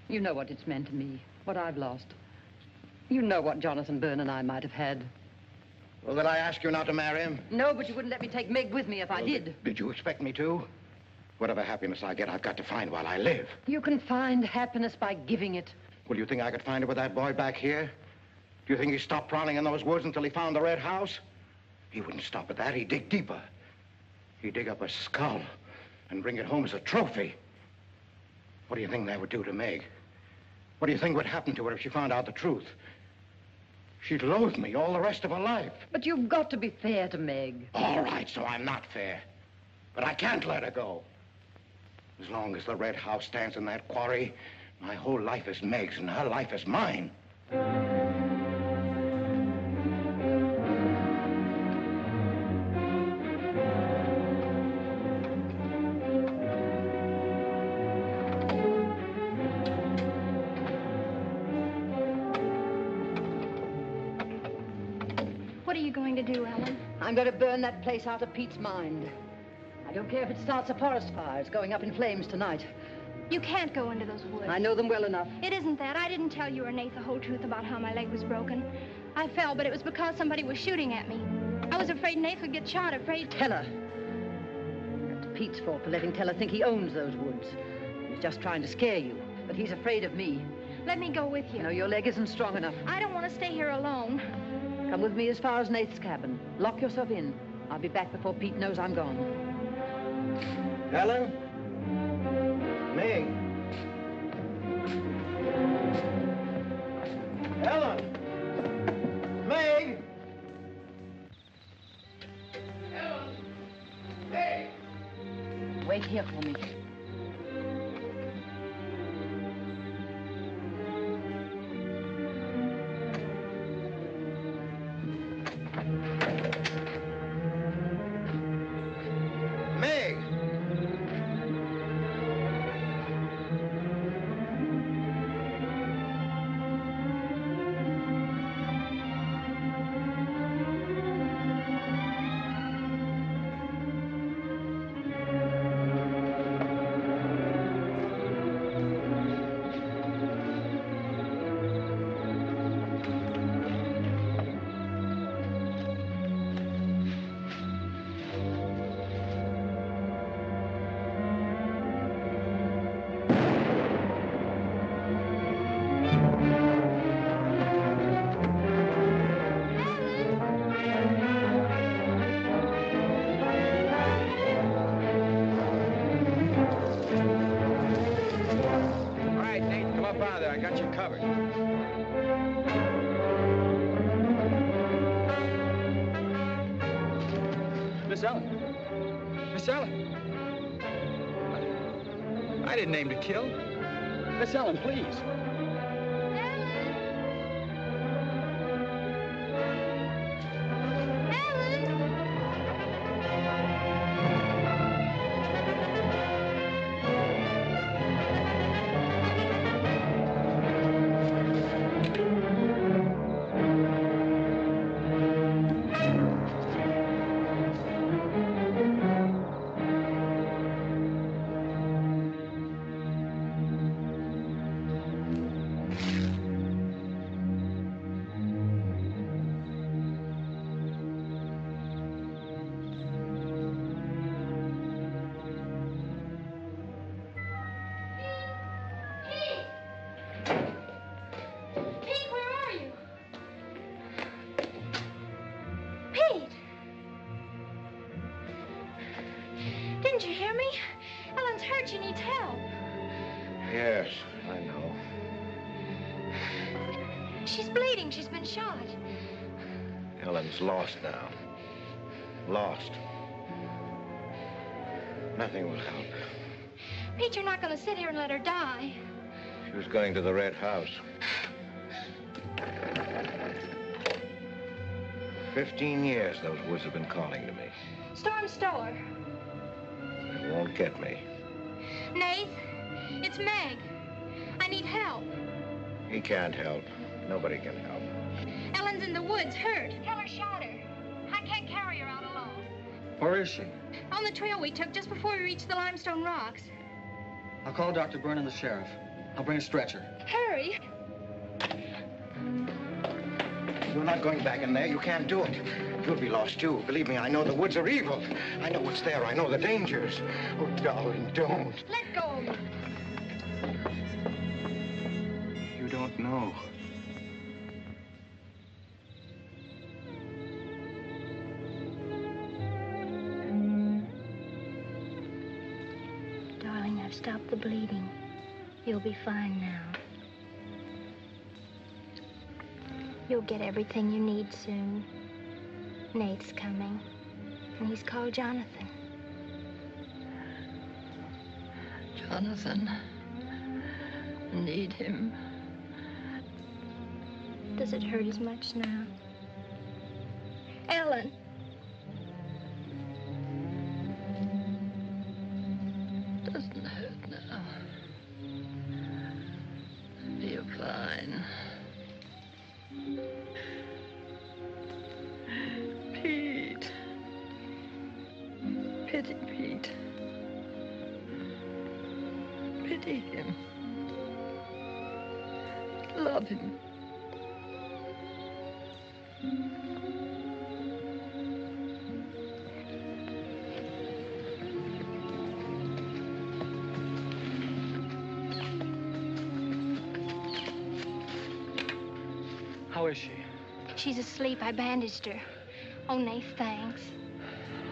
You know what it's meant to me, what I've lost. You know what Jonathan Byrne and I might have had. Well, did I ask you not to marry him? No, but you wouldn't let me take Meg with me if I did. Did you expect me to? Whatever happiness I get, I've got to find while I live. You can find happiness by giving it. Well, you think I could find it with that boy back here? Do you think he'd stop prowling in those woods until he found the red house? He wouldn't stop at that. He'd dig deeper. He'd dig up a skull and bring it home as a trophy. What do you think that would do to Meg? What do you think would happen to her if she found out the truth? She'd loathe me all the rest of her life. But you've got to be fair to Meg. All right, so I'm not fair. But I can't let her go. As long as the red house stands in that quarry, my whole life is Meg's and her life is mine. What are you going to do, Ellen? I'm going to burn that place out of Pete's mind. I don't care if it starts a forest fire. It's going up in flames tonight. You can't go into those woods. I know them well enough. It isn't that. I didn't tell you or Nate the whole truth about how my leg was broken. I fell, but it was because somebody was shooting at me. I was afraid Nate would get shot, afraid... Tell her. That's Pete's fault for letting Teller think he owns those woods. He's just trying to scare you, but he's afraid of me. Let me go with you. No, your leg isn't strong enough. I don't want to stay here alone. Come with me as far as Nate's cabin. Lock yourself in. I'll be back before Pete knows I'm gone. Ellen? Meg? Ellen? Meg? Ellen? Meg? Wait here for me. Meg? All right, Nate, come up out of there. I got you covered. Miss Ellen. Miss Ellen. I didn't aim to kill. Miss Ellen, please. Pete, where are you? Pete! Didn't you hear me? Ellen's hurt. She needs help. Yes, I know. She's bleeding. She's been shot. Ellen's lost now. Lost. Nothing will help. Pete, you're not going to sit here and let her die. She was going to the red house. 15 years those woods have been calling to me. Storm Stower. They won't get me. Nate, it's Meg. I need help. He can't help. Nobody can help. Ellen's in the woods, hurt. Teller shot her. I can't carry her out alone. Where is she? On the trail we took just before we reached the limestone rocks. I'll call Dr. Byrne and the sheriff. I'll bring a stretcher. Hurry. You're not going back in there. You can't do it. You'll be lost, too. Believe me, I know the woods are evil. I know what's there. I know the dangers. Oh, darling, don't. Let go of me. You don't know. Darling, I've stopped the bleeding. You'll be fine now. You'll get everything you need soon. Nate's coming, and he's called Jonathan. Jonathan, I need him. Does it hurt as much now? Ellen! Doesn't hurt now. Feel fine. Pete. Pity Pete. Pity him. Love him. How is she? She's asleep. I bandaged her. Oh, Nath, thanks.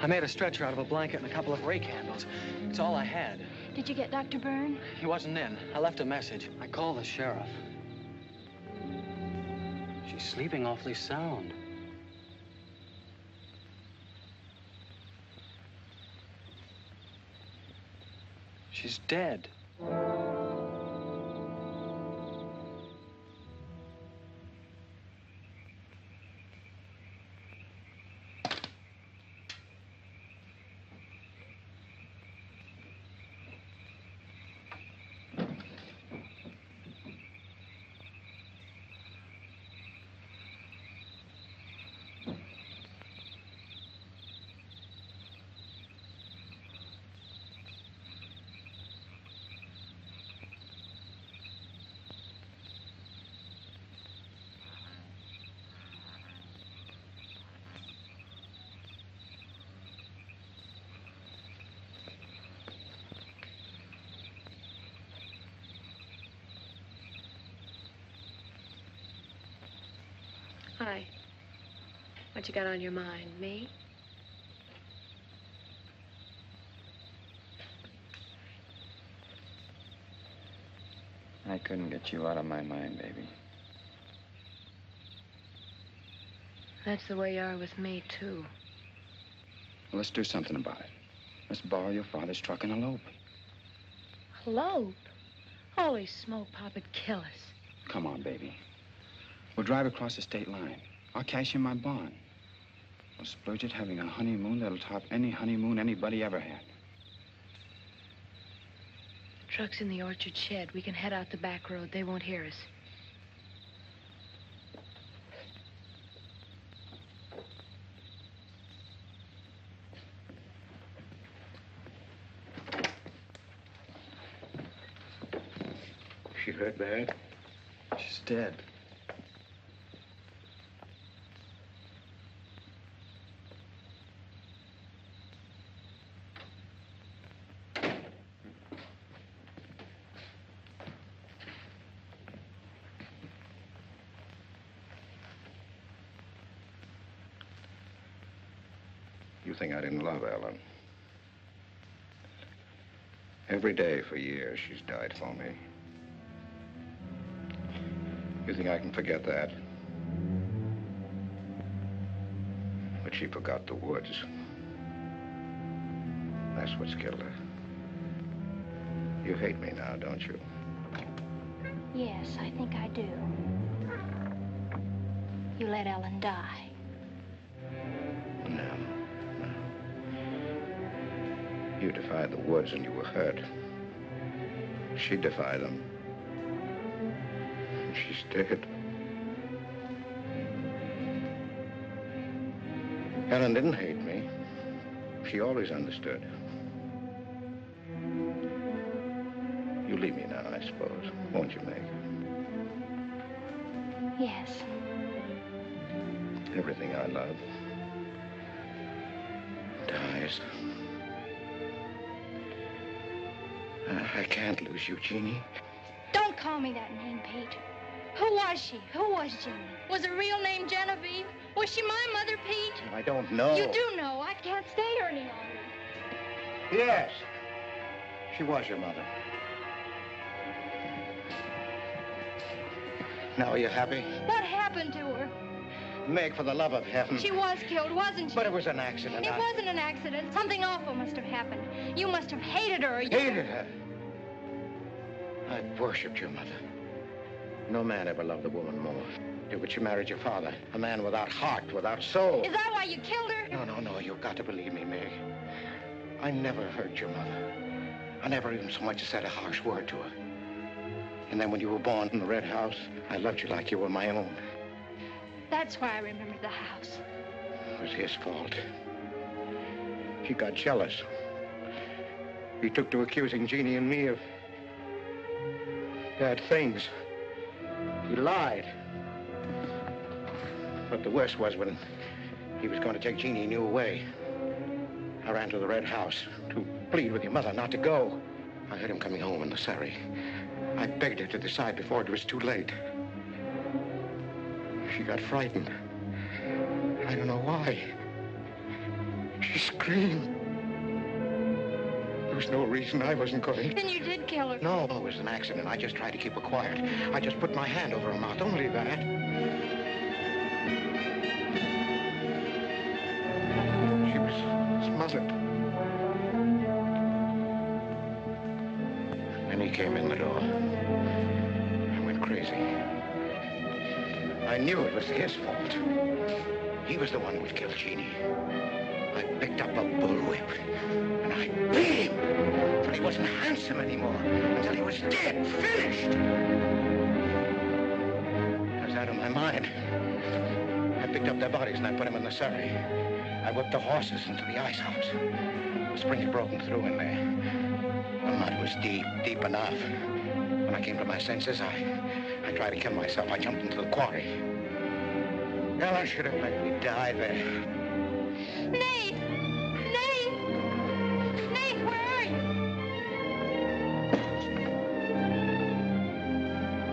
I made a stretcher out of a blanket and a couple of ray candles. It's all I had. Did you get Dr. Byrne? He wasn't in. I left a message. I called the sheriff. She's sleeping awfully sound. She's dead. Hi. What you got on your mind? Me? I couldn't get you out of my mind, baby. That's the way you are with me, too. Well, let's do something about it. Let's borrow your father's truck and elope. Elope? Holy smoke, Pop, it'd kill us. Come on, baby. We'll drive across the state line. I'll cash in my bond. We'll splurge it having a honeymoon that'll top any honeymoon anybody ever had. The truck's in the orchard shed. We can head out the back road. They won't hear us. She hurt bad? She's dead. You think I didn't love Ellen? Every day for years, she's died for me. You think I can forget that? But she forgot the woods. That's what's killed her. You hate me now, don't you? Yes, I think I do. You let Ellen die. No. You defied the woods and you were hurt. She defied them. And she's dead. Ellen didn't hate me. She always understood. You leave me now, I suppose. Won't you, Meg? Yes. Everything I love dies. I can't lose you, Jeannie. Don't call me that name, Pete. Who was she? Who was Jeannie? Was her real name Genevieve? Was she my mother, Pete? I don't know. You do know. I can't stay here any longer. Yes. She was your mother. Now, are you happy? What happened? happened to her? Meg, for the love of heaven. She was killed, wasn't she? But it was an accident. It wasn't an accident. Something awful must have happened. You must have hated her. Hated her? I worshipped your mother. No man ever loved a woman more. But you married your father, a man without heart, without soul. Is that why you killed her? No, you've got to believe me, Meg. I never hurt your mother. I never even so much as said a harsh word to her. And then when you were born in the red house, I loved you like you were my own. That's why I remembered the house. It was his fault. He got jealous. He took to accusing Jeannie and me of bad things. He lied. But the worst was when he was going to take Jeannie and you away. I ran to the red house to plead with your mother not to go. I heard him coming home in the surrey. I begged her to decide before it was too late. She got frightened. I don't know why. She screamed. There was no reason I wasn't going. Then you did kill her. No, it was an accident. I just tried to keep her quiet. I just put my hand over her mouth, only that. She was smothered. Then he came in the door. I went crazy. I knew it was his fault. He was the one who would kill Jeannie. I picked up a bullwhip, and I beat him until he wasn't handsome anymore, until he was dead, finished. I was out of my mind. I picked up their bodies and I put them in the surrey. I whipped the horses into the ice house. The spring had broken through in there. The mud was deep, deep enough. When I came to my senses, I tried to kill myself. I jumped into the quarry. Ella should have let me die there. Nate! Nate! Nate, where are you?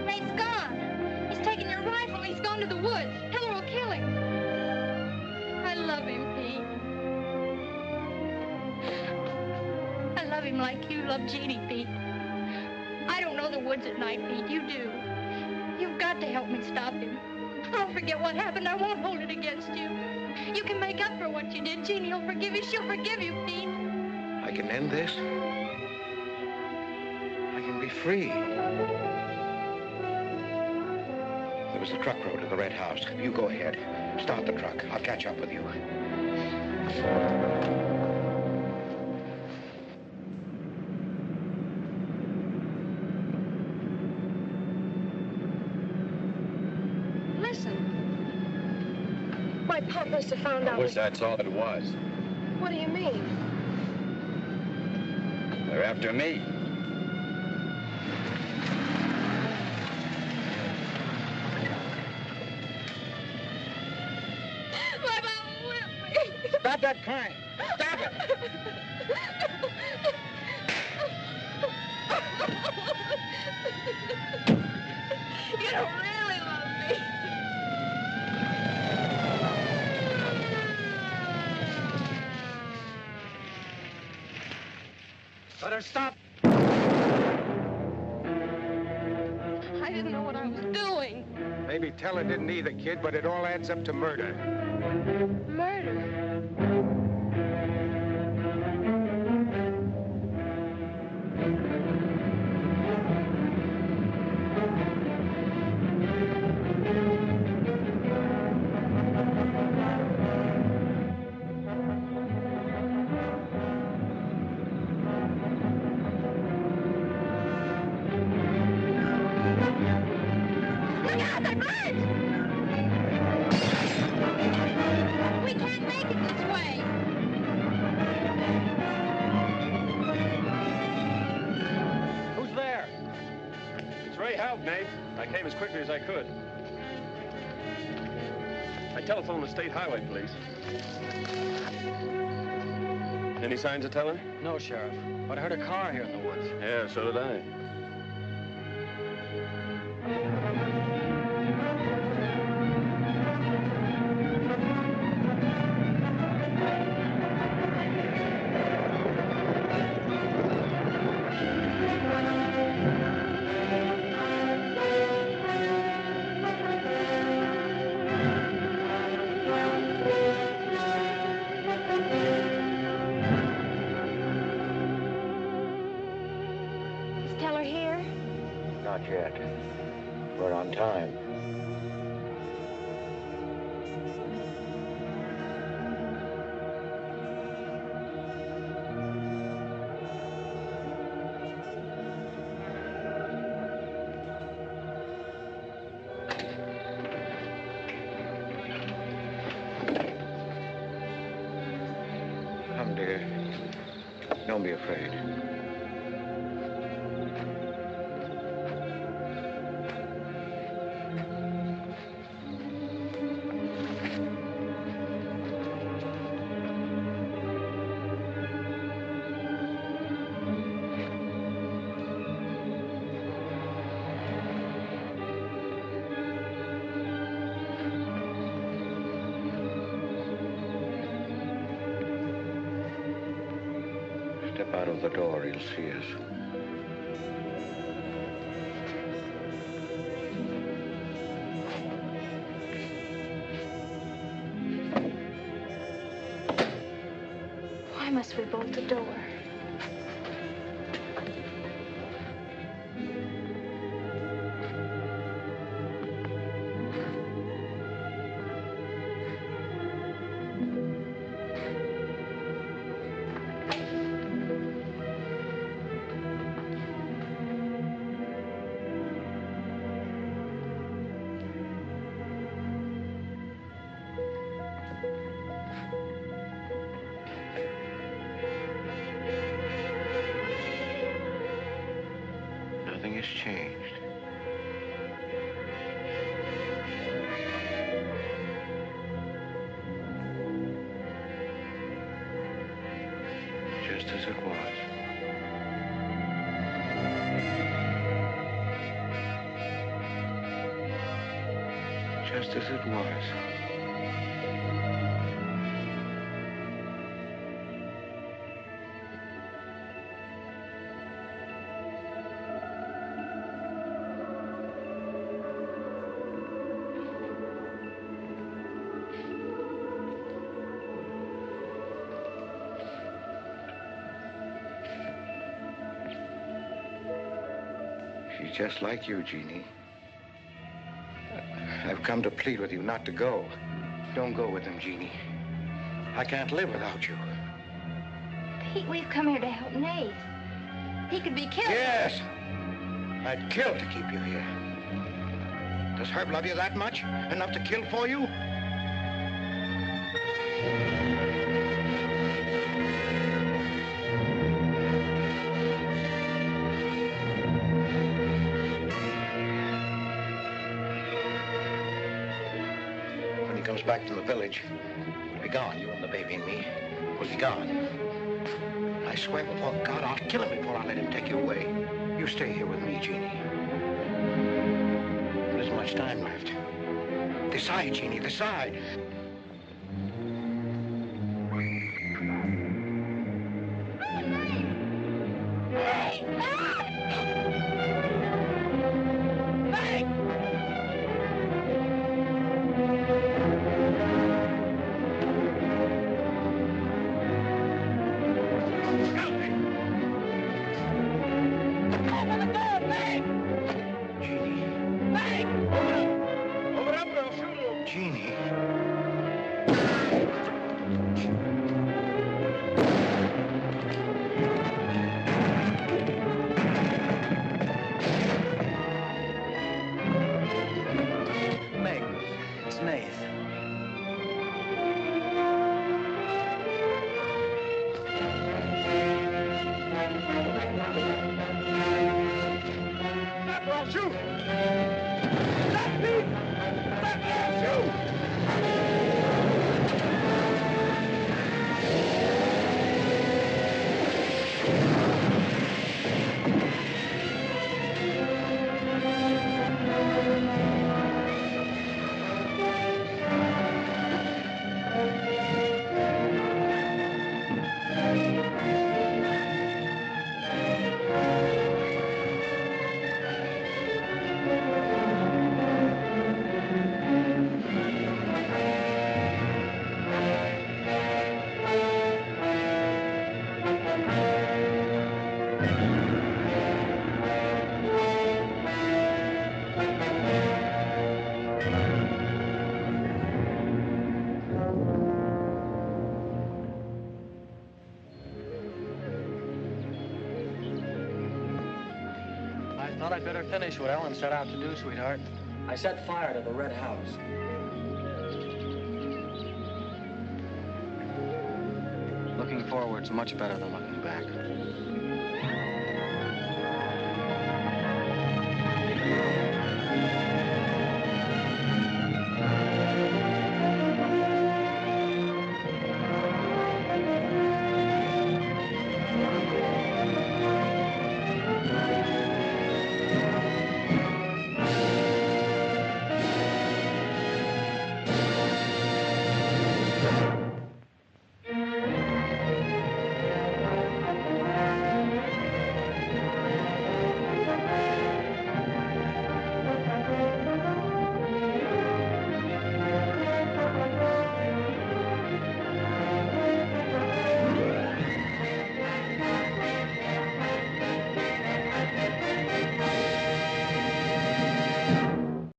Nate's gone. He's taken your rifle. He's gone to the woods. Heller will kill him. I love him, Pete. I love him like you love Jeannie, Pete. I don't know the woods at night, Pete. You do. You've got to help me stop him. Don't forget what happened. I won't hold it against you. You can make up for what you did. Jeannie will forgive you. She'll forgive you, Pete. I can end this. I can be free. There was a truck road to the red house. You go ahead. Start the truck. I'll catch up with you. My pop must have found out. I wish that's all it was. What do you mean? They're after me. My mama whipped me. Stop that crying. Stop it. You don't really love me. Let her stop. I didn't know what I was doing. Maybe Teller didn't either, kid, but it all adds up to murder. Murder? Look out, they burn! We can't make it this way. Who's there? It's Ray Houck, Nate. I came as quickly as I could. I telephoned the State Highway Police. Any signs of Teller? No, Sheriff. But I heard a car here in the woods. Yeah, so did I. Not yet. We're on time. Come, dear. Don't be afraid. Step out of the door, he'll see us. Why must we bolt the door? Nothing has changed. Just as it was. Just as it was. She's just like you, Jeannie. I've come to plead with you not to go. Don't go with him, Jeannie. I can't live without you. Pete, we've come here to help Nate. He could be killed. Yes. I'd kill to keep you here. Does Herb love you that much? Enough to kill for you? When he comes back from the village, we'll be gone, you and the baby and me. We'll be gone. I swear before God, I'll kill him before I let him take you away. You stay here with me, Jeannie. There isn't much time left. Decide, Jeannie, decide. Thought I'd better finish what Ellen set out to do, sweetheart. I set fire to the red house. Looking forward's much better than looking back.